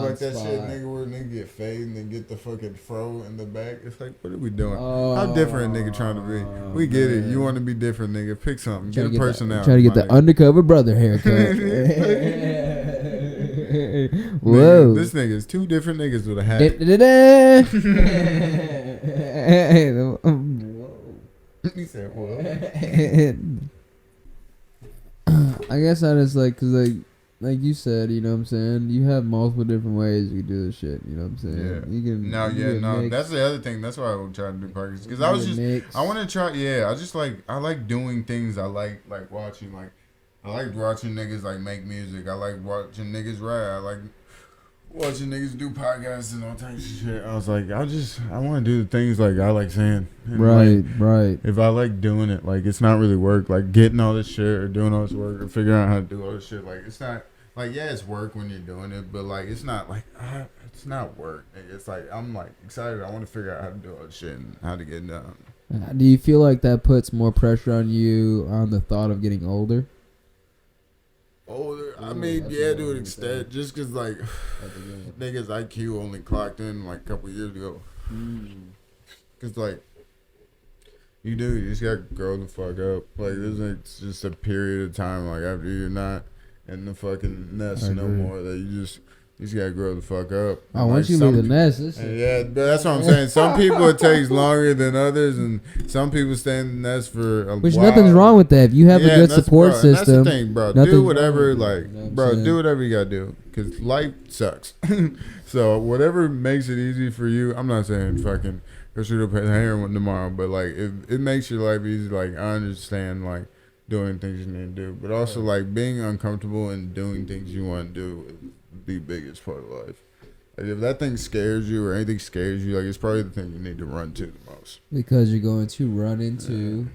like that spot. shit, nigga, where nigga get fade and then get the fucking fro in the back. It's like, what are we doing? How different a nigga trying to be? We get it. You want to be different, nigga. Pick something. Get a personality. Trying to get the undercover brother haircut. Whoa. Nigga, this nigga is 2 different niggas with a hat. He said, whoa. I guess I just like, cause like you said, you know what I'm saying? You have multiple different ways you can do this shit, you know what I'm saying? Yeah. You can mix. That's the other thing. That's why I would try to do podcasts. Because I want to try, I like doing things I like watching, I like watching niggas, like, make music. I like watching niggas rap. I like watching niggas do podcasts and all types of shit. I was like, I want to do the things, like, I like saying. And Right. If I like doing it, like, it's not really work. Like, getting all this shit or doing all this work or figuring out how to do all this shit, like, it's not. Like, yeah, it's work when you're doing it, but, like, it's not, like, it's not work. It's, like, I'm, like, excited. I want to figure out how to do all this shit and how to get it done. Do you feel like that puts more pressure on you on the thought of getting older? Older? I mean, yeah, to an extent. Just because, like, niggas IQ only clocked in, like, a couple years ago. Because, like, you just got to grow the fuck up. Like, there's just a period of time, like, after you're not in the fucking nest no more, that you just gotta grow the fuck up. Once you leave the nest, but that's what I'm saying. Some people it takes longer than others, and some people stay in the nest for a while. Nothing's wrong with that. If you have a good support system, that's the thing, bro. Do whatever, do whatever you gotta do, because life sucks. So whatever makes it easy for you. I'm not saying fucking go shoot up heroin tomorrow, but like if it makes your life easy, like I understand, like, doing things you need to do, but also like being uncomfortable and doing things you want to do is the biggest part of life. Like, if that thing scares you or anything scares you, like, it's probably the thing you need to run to the most. Because you're going to run into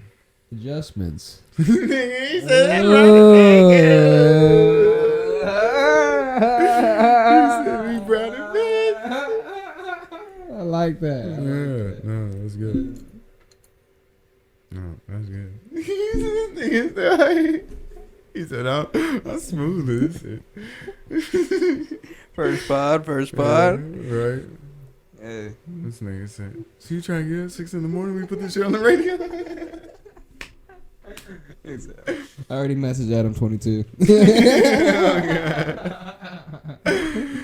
adjustments. He said that right. He said we brought it back. I like that. Yeah, no, that's good. No, that's good. He said, I'm smooth as this shit. First pod. Right. Hey. This nigga said, so you trying to get up 6 in the morning, we put this shit on the radio? I already messaged Adam 22.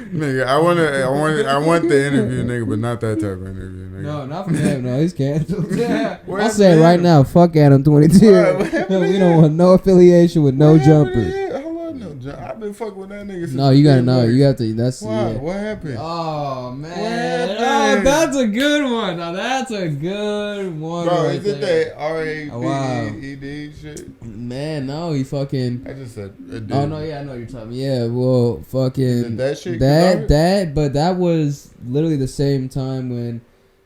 Nigga, I want the interview, nigga, but not that type of interview, nigga. No, not from him. No, he's canceled. I'll say it right now. Fuck Adam 22. We don't want no affiliation with no jumper. I've been fucking with that nigga since. No, you gotta know. You have to. That's why. Yeah. What happened? Oh man. Oh, that's a good one. Now that's a good one. Bro, right is it there. that R-A-B-E-D shit? Man, no, he fucking. I just said. Oh no, yeah, I know what you're talking about. Yeah, well, fucking. That shit. But that was literally the same time when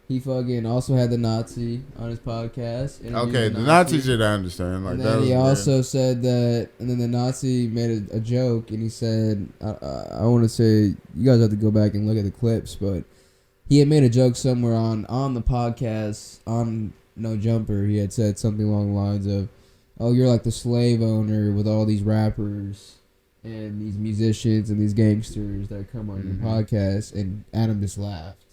he fucking also had the Nazi on his podcast. Okay, the Nazi shit I understand. Like, and then he also said that, and then the Nazi made a joke, and he said, I want to say, you guys have to go back and look at the clips, but he had made a joke somewhere on the podcast, on No Jumper. He had said something along the lines of, oh, you're like the slave owner with all these rappers, and these musicians and these gangsters that come on your podcast, and Adam just laughed.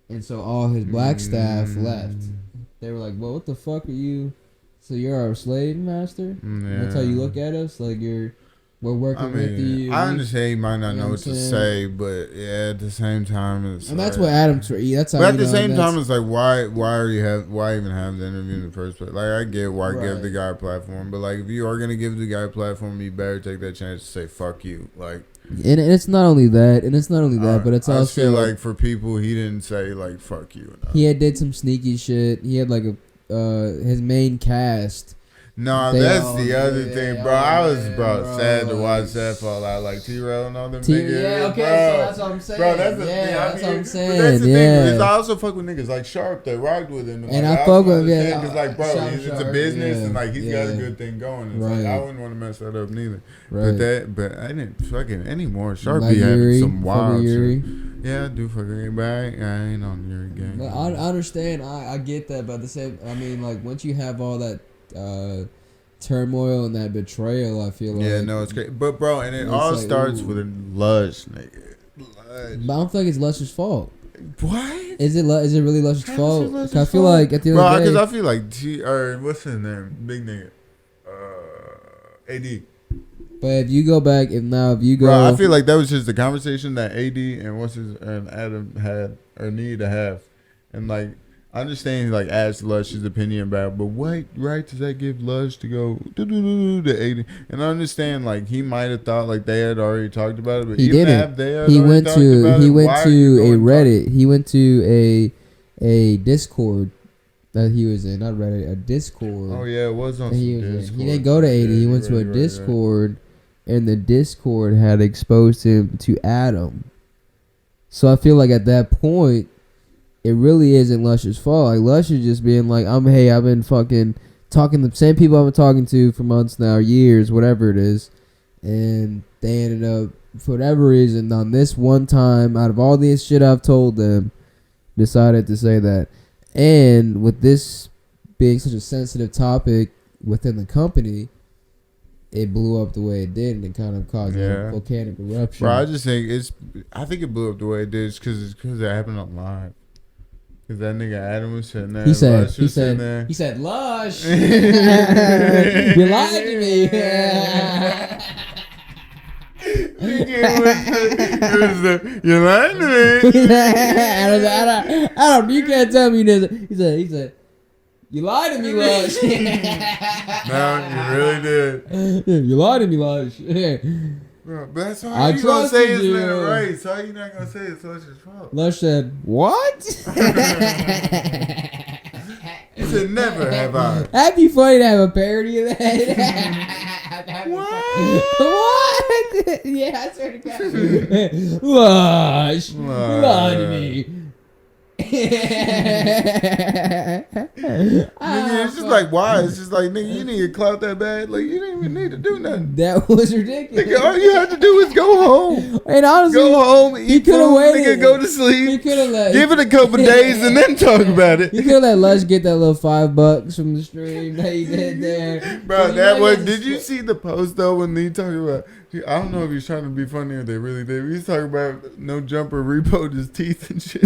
And so all his black staff left. They were like, well, what the fuck are you? So you're our slave master? Yeah. That's how you look at us? Like we're working with you. I understand you might not You know what to say, but yeah, at the same time, it's and like, that's what Adam's. That's how. but at you the know, same that's- time, it's like why even have the interview in the first place? Like I get why give the guy a platform, but like if you are gonna give the guy a platform, you better take that chance to say fuck you. Like, and it's not only that, but it's I also feel like for people, he didn't say like fuck you enough. he did some sneaky shit. He had like his main cast. No, They that's all- the other yeah, thing, yeah, bro. I was, man, bro, bro, sad to watch like- that fall out, like T-Rail and all them niggas. Yeah, okay, bro. so that's what I'm saying. Bro, that's the yeah, thing. that's what I'm saying. But that's the yeah. thing, because I also fuck with niggas like Sharp that rocked with him. And like, I fuck with him, understand, yeah. Because, like, bro, Sharp, it's a Sharp, business, yeah, and, like, he's got a yeah. good thing going. It's Right. like, I wouldn't want to mess that up neither. Right. But I didn't fucking anymore. Sharp Like be having Yuri, some wild fucking shit. Yuri. Yeah, I do fucking, but I ain't on Yuri gang. But I understand. I get that, but at the same, I mean, like once you have all that turmoil and that betrayal, I feel like. Yeah, no, it's great. But, bro, and it It's all like, starts ooh. with a Lush, nigga. Lush. But I don't feel like it's Lush's fault. What? Is it really Lush's How's it fault? Lush's 'Cause I feel fault? like at the end Bro, of the because day, I feel like what's his name? Big nigga. AD. but if you go back, if you go, Bro, I feel like that was just the conversation that AD and Adam had or needed to have. And like, I understand he like asked Lush's opinion about it, but what right does that give Lush to go to AD? And I understand like he might have thought like they had already talked about it, but he even didn't. if they had He already went talked to about he it, went why are to you a going Reddit. He went to a Discord that he was in, not Reddit, a Discord. Oh yeah, it was on that he some was in. Discord. He didn't go to 80. Yeah, He you're went to a right, you're right. Discord, and the Discord had exposed him to Adam. So I feel like at that point, it really isn't Lush's fault. Like Lush is just being like, I've been fucking talking to the same people I've been talking to for months now, years, whatever it is, and they ended up, for whatever reason, on this one time, out of all this shit I've told them, decided to say that. And with this being such a sensitive topic within the company, it blew up the way it did, and it kind of caused a volcanic eruption. Bro, I just think I think it blew up the way it did because it happened on live. Cause that nigga Adam was sitting there. He said, Lush was sitting there. he said, Lush, you lied to me. You lying to me. Adam, you can't tell me this. He said, you lied to me, Lush. No, you really did. You lied to me, Lush. Bro, but that's all I you gonna say trusted is you. man right. So how you not gonna say it's Lush's fault? Lush said, what? He said never have I. That'd be funny to have a parody of that. What? Yeah, I swear to God. Lush, you lied to me. Nigga, it's just like why? It's just like nigga, you need to clout that bad. Like you didn't even need to do nothing. That was ridiculous. Nigga, all you had to do is go home. And honestly, Go home, eat coulda food, waited. nigga, go to he sleep. could have let. Give it a couple days and then talk about it. You could have let Lush get that little $5 from the stream that he did there. Bro, You that know, was. he Did you see the post though when he talking about? I don't know if he's trying to be funny or they really did. He was talking about no jumper repoed his teeth and shit.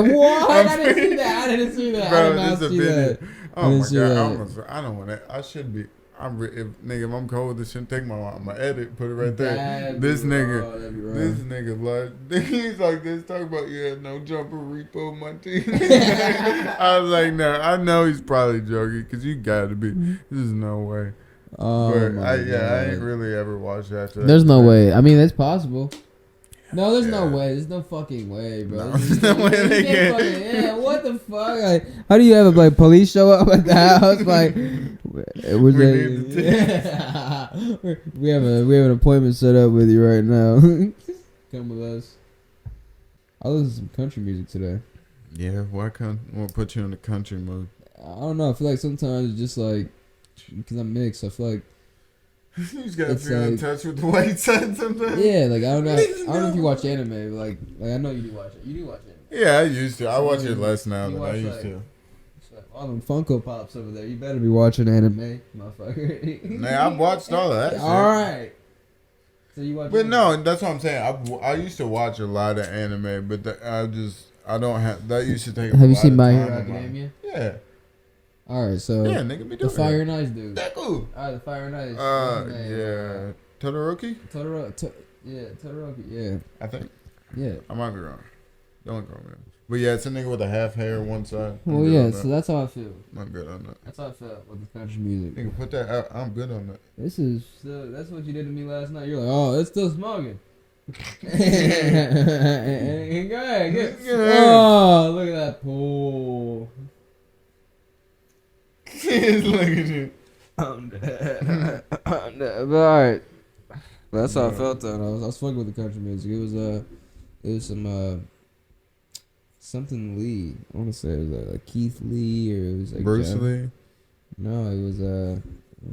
What? I didn't see that. I didn't see that. I Bro, did not this is a see video. that. Oh didn't my see god, that. I don't want to. I should be. If I'm cold with this shit, take my edit, put it right there. That'd This be nigga, raw, that'd be raw. this nigga, like he's like this. Talk about no jumper repo my teeth. I was like, no, I know he's probably joking because you got to be. There's no way. Oh But my I ain't God. really ever watched after that. There's no way. I mean, it's possible. No, there's no Yeah. way. There's no fucking way, bro. No, there's no way You they can't can. fucking- Yeah, what the fuck? Like, how do you have like police show up at the house? Like, We need the we have an appointment set up with you right now. Come with us. I listen to some country music today. Yeah, why can't we'll put you in the country mood? I don't know. I feel like sometimes it's just like because I'm mixed. I feel like You just gotta It's feel in like- touch with the white side sometimes. yeah, like I don't know. I don't know if you watch anime, but like I know you do watch it. You do watch anime. Yeah, I used to. I watch it less now You than I watch, used like- to. All them Funko Pops over there. You better be watching anime, motherfucker. Man, I've watched all of that. Shit. All right. So you watch? But no, that's what I'm saying. I used to watch a lot of anime, but I don't have that. Used to take. Have a you lot seen of My time Hero on my- Academia? Yeah. All right, so Yeah, nigga be the doing Fire and Ice dude. Deku. All right, the Fire and Ice. Yeah. Todoroki? Todoroki. Yeah, I think. yeah. I might be wrong. Don't call me. But yeah, it's a nigga with a half hair one side. I'm Well, good yeah. on So that. that's how I feel. I'm good on that. That's how I felt with the country music. Nigga, put that out. I'm good on that. This is still, that's what you did to me last night. You're like, oh, it's still smoking. Go ahead, get. Oh, look at that pool. Look at you. I'm dead. I'm dead. But all right. But that's how I felt though. I was fucking with the country music. It was some something Lee. I want to say it was like Keith Lee or it was like Bruce Lee. No, it was I'll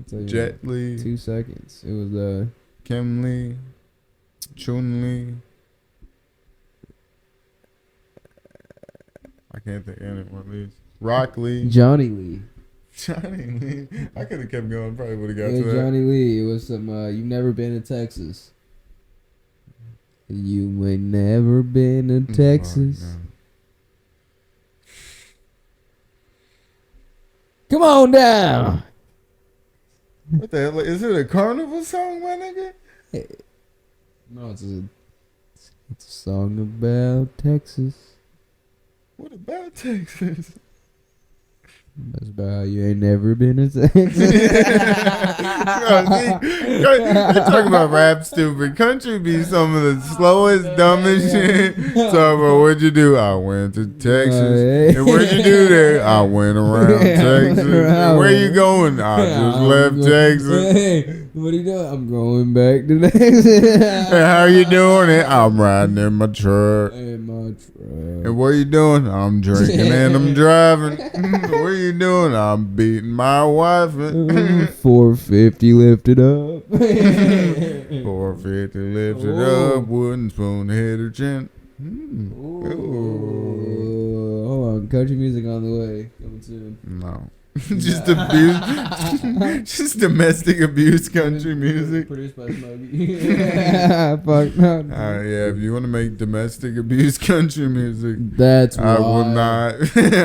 tell you. Jet Lee. 2 seconds. It was Kim Lee. Chun Lee. I can't think of any one of these. Rock Lee. Johnny Lee. Johnny Lee. I could have kept going. Probably would have got Yeah, to that. Johnny Lee. It was some you've never been to Texas. You ain't never been to Texas. Oh, Come on down. what the hell? Is it a carnival song, my nigga? No, it's a song about Texas. What about Texas? That's about how you ain't never been to Texas. They talk about rap stupid. Country be some of the slowest, dumbest shit. Talk about what'd you do? I went to Texas. And what'd you do there? I went around Texas. And where you going? I just left Texas. Hey, what are you doing? I'm going back to Texas. And how you doing it? I'm riding in my truck. In my truck. And what you doing? I'm drinking and I'm driving. What are you doing? I'm beating my wife. 450 lifted up. 450 lifted Ooh. up, wooden spoon hit her chin. Ooh. Hold on, country music on the way. Coming soon. No. Just abuse. Just domestic abuse country music. Produced by SmokiE. Fuck no. Yeah, if you want to make domestic abuse country music, That's I will wild. not.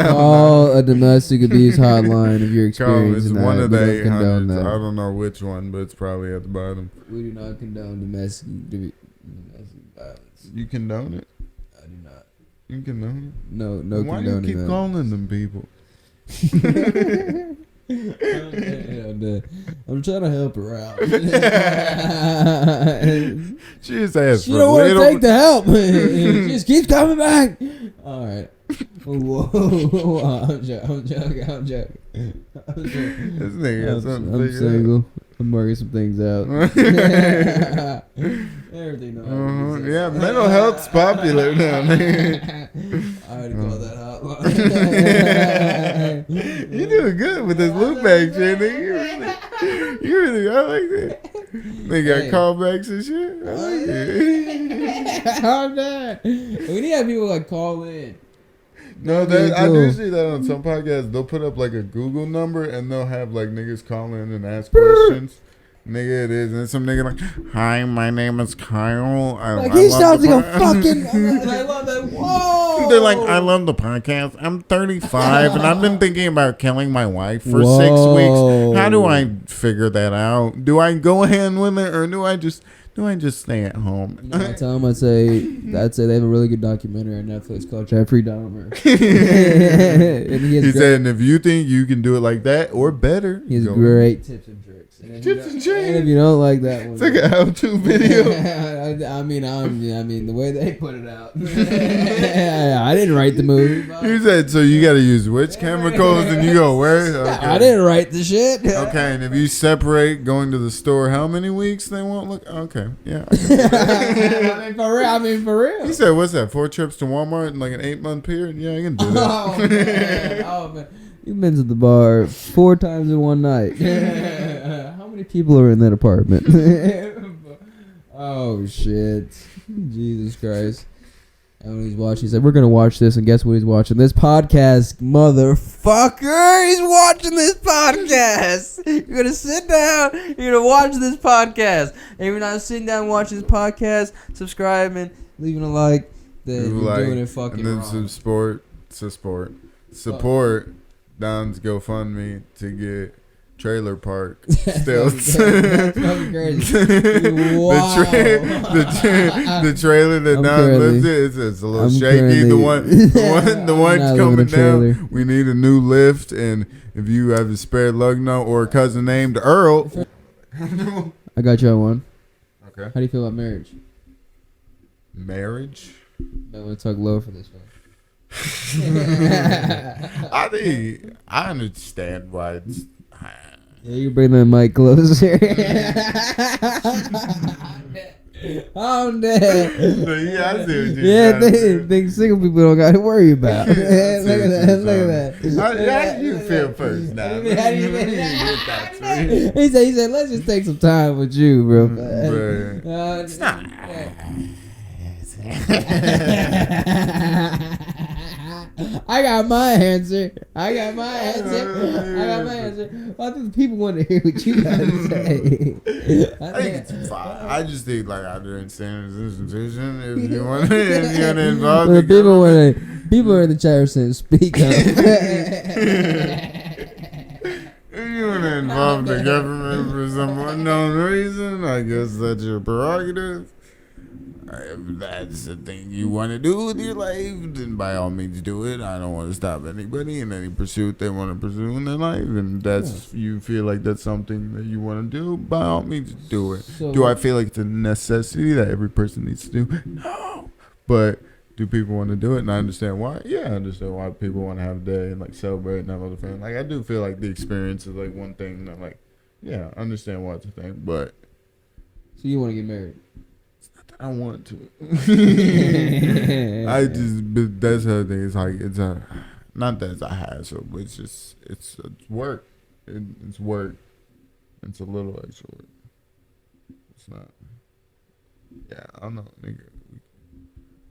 Call a domestic abuse hotline if you're Call it's experiencing that. one of We the don't condone 800s. I that. don't know which one, but it's probably at the bottom. We do not condone domestic violence. You condone it? I do not. You condone it? No Why do you condoning keep that. calling them people? I'm trying to help her out. She just asked She for don't a want to little. take the help. She just keeps coming back. All right. Whoa. I'm joking. This nigga got something I'm to figure single. I'm working some things out. Everything. Yeah, mental health's popular now, nigga. I already called that hotline. You doing good with this loop back shit, nigga. You really, I like that. They got Hey. callbacks and shit. I like it. I'm done. We need to have people like call in. No, That'd be I do cool. see that on some podcasts. They'll put up like a Google number and they'll have like niggas call in and ask questions. Nigga, it is. And some nigga like, hi, my name is Kyle. Like I he love sounds the like a pod-" fucking. And I love that. Whoa. They're like, I love the podcast. I'm 35 and I've been thinking about killing my wife for 6 Whoa. weeks. How do I figure that out? Do I go ahead with it or do I just stay at home? You know, I tell them, I'd say they have a really good documentary on Netflix called Jeffrey Dahmer. And he has He great, said, and if you think you can do it like that or better, he has go. great tips and tricks. And if Tips you and don't- tricks? And if you don't like that one, It's like a how-to video. I mean, the way they put it out. I didn't write the movie. He said, so you got to use which chemicals and you go where? Okay. I didn't write the shit. Okay, and if you separate going to the store, how many weeks they won't look? Okay, yeah. I mean, for real. He said, what's that, 4 trips to Walmart in like an 8-month period? Yeah, I can do that. Oh man. You've been to the bar 4 times in one night. How many people are in that apartment? Oh shit. Jesus Christ. And when he's watching, he said, "We're gonna watch this," and guess what? He's watching this podcast, motherfucker. He's watching this podcast. You're gonna sit down. You're gonna watch this podcast. And if you're not sitting down watching this podcast, subscribing, leaving a like, then you're doing it fucking and then wrong. Support Don's GoFundMe to get trailer park stilts. That's fucking crazy. Wow. The trailer that I'm Don currently- lives in, it's a little I'm shaky. The currently- one's I'm not coming living a trailer. down. We need a new lift, and if you have a spare lug nut or a cousin named Earl, I got you on one. okay. How do you feel about marriage? Marriage. I want to talk low for this one. I think I understand why it's. Yeah, you bring that mic closer. I'm dead. Yeah, I see what you're Yeah, trying to do. think single people don't got to worry about. Look at that. Look at that. How do you feel first now? How do you feel? He said, let's just take some time with you, bro. It's not. I got my answer. I think the people want to hear what you got to say. I think it's fine. I just think like I understand this institution. If you want to involve the People are in the chat room saying, "Speak up." If you want to involve the government for some unknown reason, I guess that's your prerogative. If that's the thing you want to do with your life, then by all means do it. I don't want to stop anybody in any pursuit they want to pursue in their life. And that's you feel like that's something that you want to do, by all means do it. So- Do I feel like it's a necessity that every person needs to do? No. But do people want to do it? And I understand why. Yeah, I understand why people want to have a day and like celebrate and have other family. Like I do feel like the experience is like one thing that like, yeah, I understand why it's a thing, but So you want to get married? I want to. I just, but that's the other thing. It's like, it's a, not that it's a hassle, but it's just, it's work. It's work. It's a little extra work. It's not. Yeah, I don't know, nigga.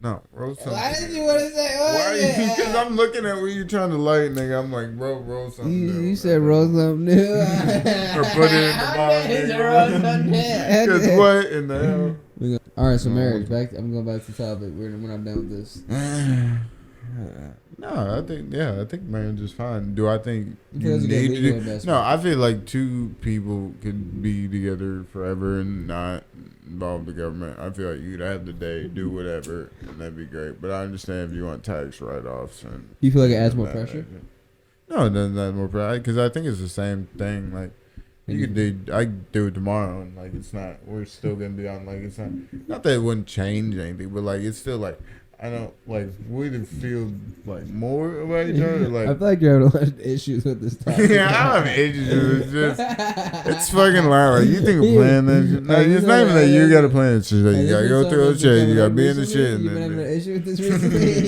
No, roast something. Why did you want to say? Why are you? Because I'm looking at where you're trying to light, nigga. I'm like, bro, roll something new. You said roll something new. Or put it in the bottom. Because what in the hell? All right, so marriage. I'm going back to the topic. We're not done with this. No, I think marriage is fine. Do I think You feel it's a good legal investment? No, I feel like two people could be together forever and not involve the government. I feel like you could have the day, do whatever, and that'd be great. But I understand if you want tax write-offs and. You feel like it adds more pressure? No, it doesn't add more pressure because I think it's the same thing. Like you could do, I could do it tomorrow, and like it's not. We're still gonna be on. Like it's not that it wouldn't change anything, but like it's still like. I don't like. We didn't feel like more about each other. Like I feel like you're having a lot of issues with this topic. yeah, I don't have issues. It's just it's fucking loud. Like you think of playing that shit. No, it's not even that you gotta plan. It's just that you gotta go through the shit. You gotta be in the shit. You've been having an issue with this recently?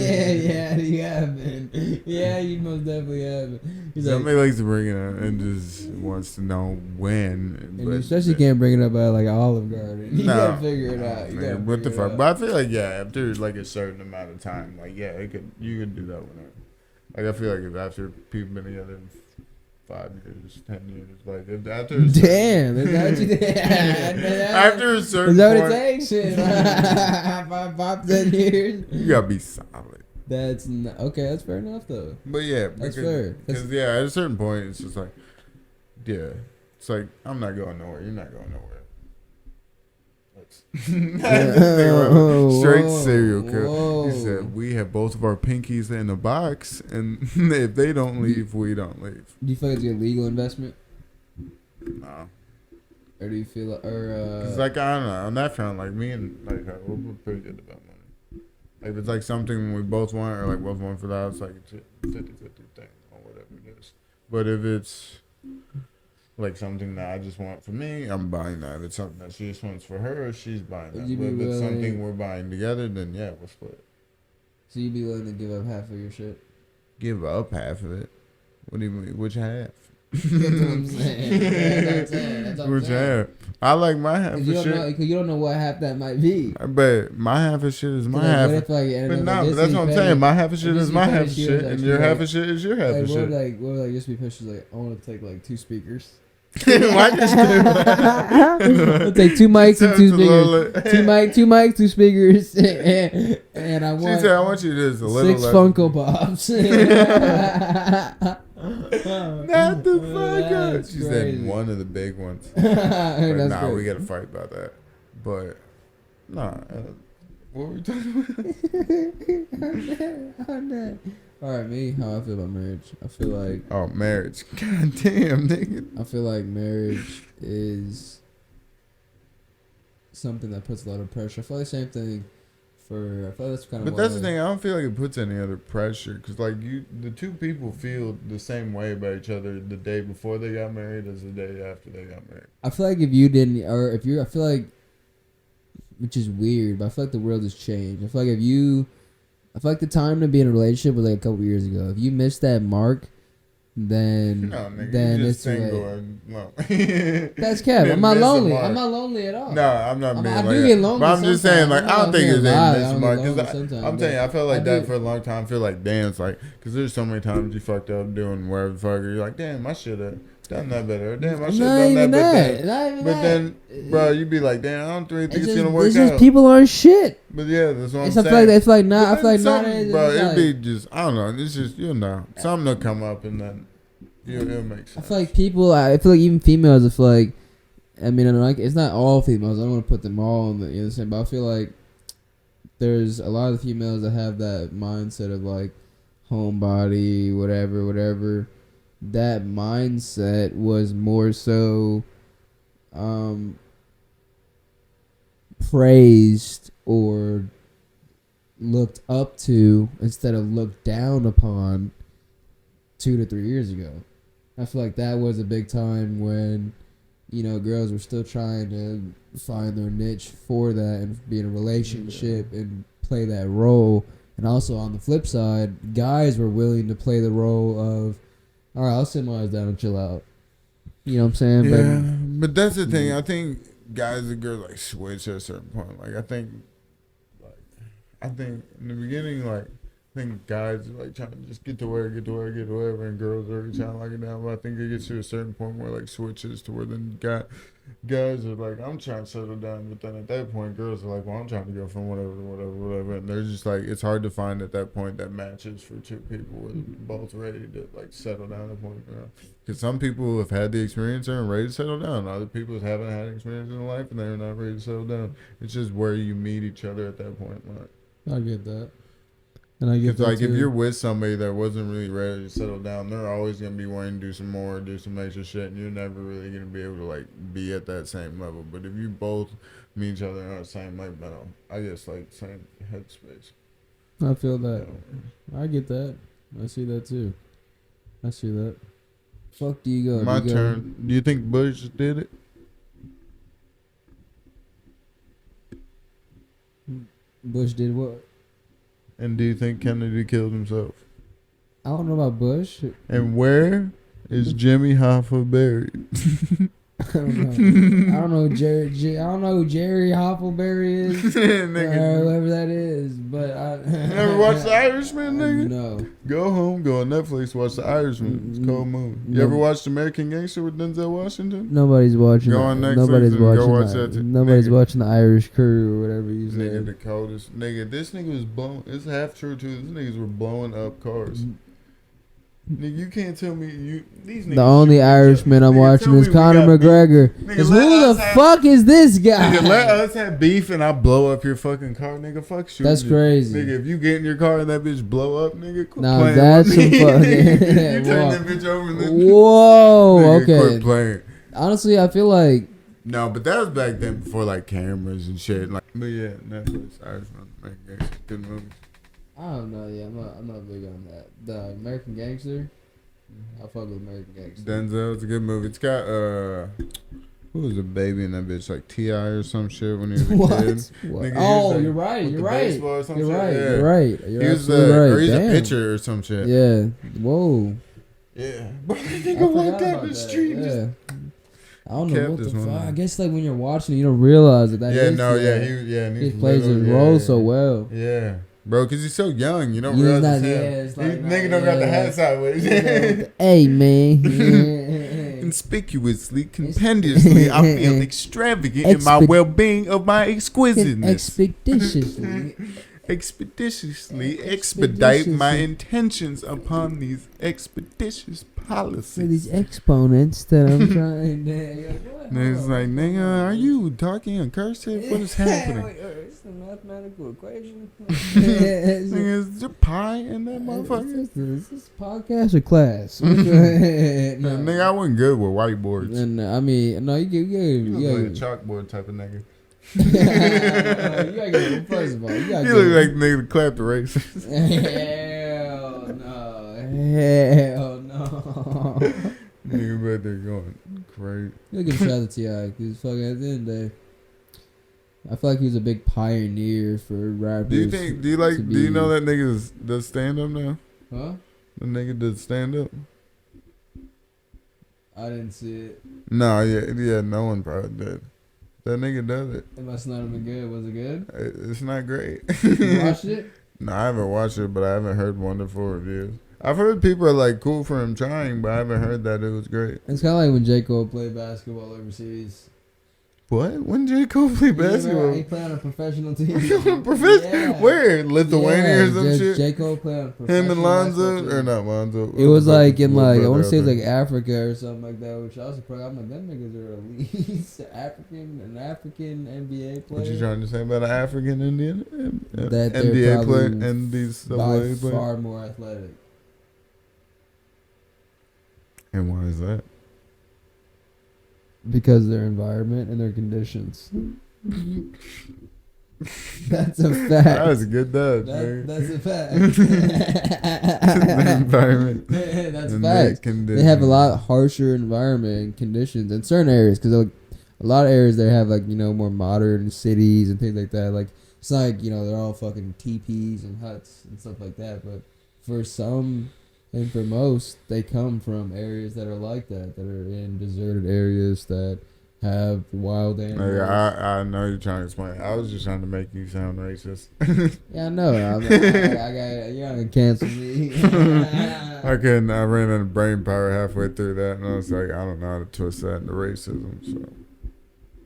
Yeah, you have been. Yeah, you most definitely have been. He's like, Somebody likes to bring it up and just wants to know when. and you especially can't bring it up at like Olive Garden. You No. gotta figure it out. You Man, gotta what the figure it fuck? out. But I feel like after like a certain amount of time, like you could do that whenever. Like I feel like if after people been together 5 years, 10 years, like if after a certain- Damn, is that what you did? after a certain Is that what point, it takes? Shit. 5, 10 years. you gotta be solid. That's not, okay. That's fair enough though. But yeah, That's fair. Because yeah, at a certain point, it's just like, yeah, it's like I'm not going nowhere. You're not going nowhere. Straight serial killer. He said we have both of our pinkies in a box, and if they don't leave, we don't leave. Do you feel like it's a legal investment, No, or do you feel like, it's like I don't know. On that front, like me and like her, we're pretty good about money. Like if it's like something we both want, or like both want for that, it's like it's a 50-50 thing or whatever it is. But if it's like something that I just want for me, I'm buying that. If it's something that she just wants for her, she's buying that. Would you But be if it's willing- something we're buying together, then yeah, we'll split. So you'd be willing to give up half of your shit? Give up half of it. What do you mean? Which half? That's what I'm saying. That's what I'm saying. Which half? I like my half Cause of you don't shit. know, cause you don't know what half that might be. But my half of shit is my Like, half. what if, like, and But if, no, like, but this that's be what I'm petty, saying. My half of shit this is be my petty, half of she was shit, like- and she your was half like- of shit is your half Like, of what shit. like what like just be pictures like I want to take like 2 speakers. Why just I'll take 2 mics and 2 speakers. 2 mics, 2 speakers, and I She want said, "I want you to just a little 6 less." Funko Pops. Not the fuck up. That's She crazy. said one of the big ones. But That's nah, we crazy. gotta fight about that. But nah, what were we talking about? All right, me. How I feel about marriage? I feel like Oh, marriage. God damn, nigga. I feel like marriage is something that puts a lot of pressure. I feel like the same thing for. I feel like that's kind of. But that's the thing. I don't feel like it puts any other pressure because, like, the two people feel the same way about each other the day before they got married as the day after they got married. I feel like if you didn't, or if you, I feel like, which is weird, but I feel like the world has changed. I feel like if you, I feel like the time to be in a relationship was like a couple years ago. If you missed that mark, then No, nigga, then you it's just single like, and no. that's cap. Didn't I'm not miss the lonely. mark. I'm not lonely at all. No, I'm not being I like do that. get lonely. But I'm just saying, like, sometimes. I don't think it's lie, a I don't miss get mark. lonely Because sometimes, I'm telling you, I felt like I that do. for a long time. I feel like, damn, it's like, because there's so many times you fucked up doing wherever the fuck. You're like, damn, I should have done that better. Or, damn, I should Not have done even that. that. Not even But that. then, bro, you be like, damn, I don't really think it's just, going to work it's just out. people aren't shit. But yeah, that's what I'm It's I saying. feel like it's like not. I But feel like then not. something, bro, it'd be just, I don't know. It's just, you know, something will come up and then it'll make sense. I feel like people. I feel like even females. I feel like. I mean, I don't like. It's not all females. I don't want to put them all in the same. But I feel like there's a lot of females that have that mindset of like homebody, whatever. That mindset was more so praised or looked up to instead of looked down upon 2 to 3 years ago. I feel like that was a big time when, you know, girls were still trying to find their niche for that and be in a relationship and play that role. And also on the flip side, guys were willing to play the role of, all right, I'll sit my ass down and chill out. You know what I'm saying? Yeah, but that's the thing. I think guys and girls like switch at a certain point. Like I think in the beginning, like I think guys are like trying to just get to wherever, and girls are trying to lock it down. But I think it gets to a certain point where like switches to where then guys are like, I'm trying to settle down, but then at that point, girls are like, well, I'm trying to go from whatever to whatever, and they're just like, it's hard to find at that point that matches for two people with both ready to like settle down at a point, you know? Because some people have had the experience and are ready to settle down. Other people haven't had experience in life and they're not ready to settle down. It's just where you meet each other at that point, like. I get that. And I get Because that like too. if you're with somebody that wasn't really ready to settle down, they're always gonna be wanting to do some more, do some extra shit, and you're never really gonna be able to like be at that same level. But if you both meet each other on the same like, I guess like same headspace. I feel that. I get that. I see that too. I see that. Fuck, do you go? My do you go- turn. Do you think Bush did it? Bush did what? And do you think Kennedy killed himself? I don't know about Bush. And where is Jimmy Hoffa buried? I don't know. I don't know who I don't know who Jerry Hoffleberry is. Nigga. Whoever that is, but I You never watched The Irishman, nigga? No. Go home, go on Netflix, watch The Irishman. It's a cold movie. You No. ever watched American Gangster with Denzel Washington? Nobody's watching. Go on Netflix Nobody's and go watching. watch the, that too. nobody's Nigga. watching the Irish Crew or whatever you Nigga, said. the coldest. Nigga, this nigga was blowing. It's half true too. These niggas were blowing up cars. Nigga, you can't tell me these niggas. The only shoot each Irishman other. I'm Nigga, watching tell is me we Conor got beef. McGregor. Nigga, 'Cause let who us the have- fuck is this guy? Nigga, let us have beef and I blow up your fucking car, nigga. Fuck shooting. That's you. crazy. Nigga, if you get in your car and that bitch blow up, nigga, quit Nah, playing. that's with some me. fucking- You turn Whoa. that bitch over and then. Whoa. Nigga, Okay. Quit playing. Honestly, I feel like No, but that was back then before like cameras and shit. Like, but yeah, Netflix, Irishman, American Gangster, good movie. I don't know. Yeah, I'm not big on that. The American Gangster. I fuck with American Gangster. Denzel, it's a good movie. It's got who was a baby in that bitch, like T.I. or some shit when he was a What? kid. What? Nigga, he Oh, was, like, you're right. with You're the right. baseball or some You're shit. right. Yeah. You're right. You're He was absolutely right. or he's Damn. a pitcher or some shit. Yeah. Whoa. Yeah. But I think I I walked forgot down about the that. street. And Yeah. I don't know kept what the this fuck. one. I guess like when you're watching, you don't realize that. Yeah, Is no, the, yeah, and he he's plays his little, role yeah. so well. Yeah, bro, because he's so young. You don't Yeah, realize it's it's not- him. yeah, it's These like, nigga nah, don't got the yeah, hat like- sideways. Hey man. Conspicuously, compendiously, I feel extravagant in my well-being of my exquisiteness. Expeditiously. Expeditiously expedite my intentions upon these expeditious For policies. these exponents that I'm trying to. And it's like, nigga, are you talking in cursive? What is happening? It's a mathematical equation. Nigga, is there pi in that motherfucker? Is this podcast or class? No. Nigga, I wasn't good with whiteboards. And I mean, no, you You look like a chalkboard type of nigga. you gotta get, first of all, you gotta You look like the nigga that clapped the racist. Hell no. Hell no. Nigga back there going crazy. You'll give a shout out to T.I. because fucking at the end of the day, I feel like he was a big pioneer for rappers. Do you know that nigga does stand up now? Huh? The nigga does stand up? I didn't see it. No, yeah, no one probably did. That nigga does it. It must not have been good. Was it good? It's not great. You watched it? No, I haven't watched it, but I haven't heard wonderful reviews. I've heard people are like cool for him trying, but I haven't heard that it was great. It's kind of like when J. Cole played basketball overseas. What? When J. Cole played basketball? He played on a professional team. Yeah. Where? Lithuania or some shit? J. Cole played on a professional Him and Lonzo? basketball team. Or not Lonzo? It was like in like, I want to say it was like. like Africa or something like that, which I was surprised. I'm like, them niggas are elite. an African NBA player. What you trying to say about an African Indian? That they're NBA player probably and these by WNBA player? far more athletic. And why is that? Because of their environment and their conditions. That's a fact. That was a good dodge, man. That's a fact. The environment. That's and facts. They have a lot harsher environment and conditions in certain areas because like a lot of areas they have like more modern cities and things like that. Like it's not like they're all fucking teepees and huts and stuff like that. But for some and for most, they come from areas that are like that are in deserted areas that have wild animals. Like, I know you're trying to explain. I was just trying to make you sound racist. Yeah, I know. I got you're not gonna cancel me. I couldn't. I ran out of brain power halfway through that, and I was like, I don't know how to twist that into racism.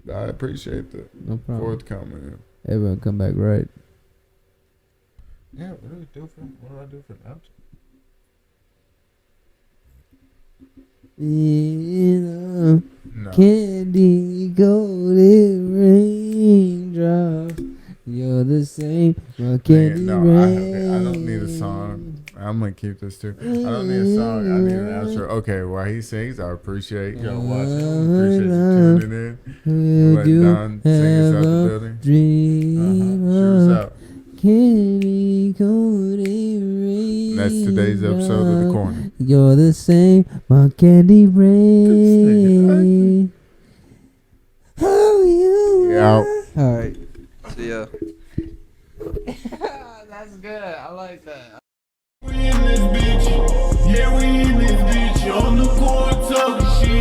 So I appreciate the No problem. forthcoming. Everyone come back right. Yeah, what do I do for the outro? No. Candy coated raindrop. You're the same. My candy No, I don't need a song. I'm gonna keep this too. I don't need a song. I need an outro. Okay, while he sings, I appreciate y'all watching. Appreciate you tuning in. Let Don sing us out the building. Dream Shoot us out. candy coated rain. That's today's episode of The Corner. You're the same, my candy rain. Oh, you. Out. All right. See ya. That's good. I like that. We in this bitch, yeah, we in this bitch, on the court talking shit.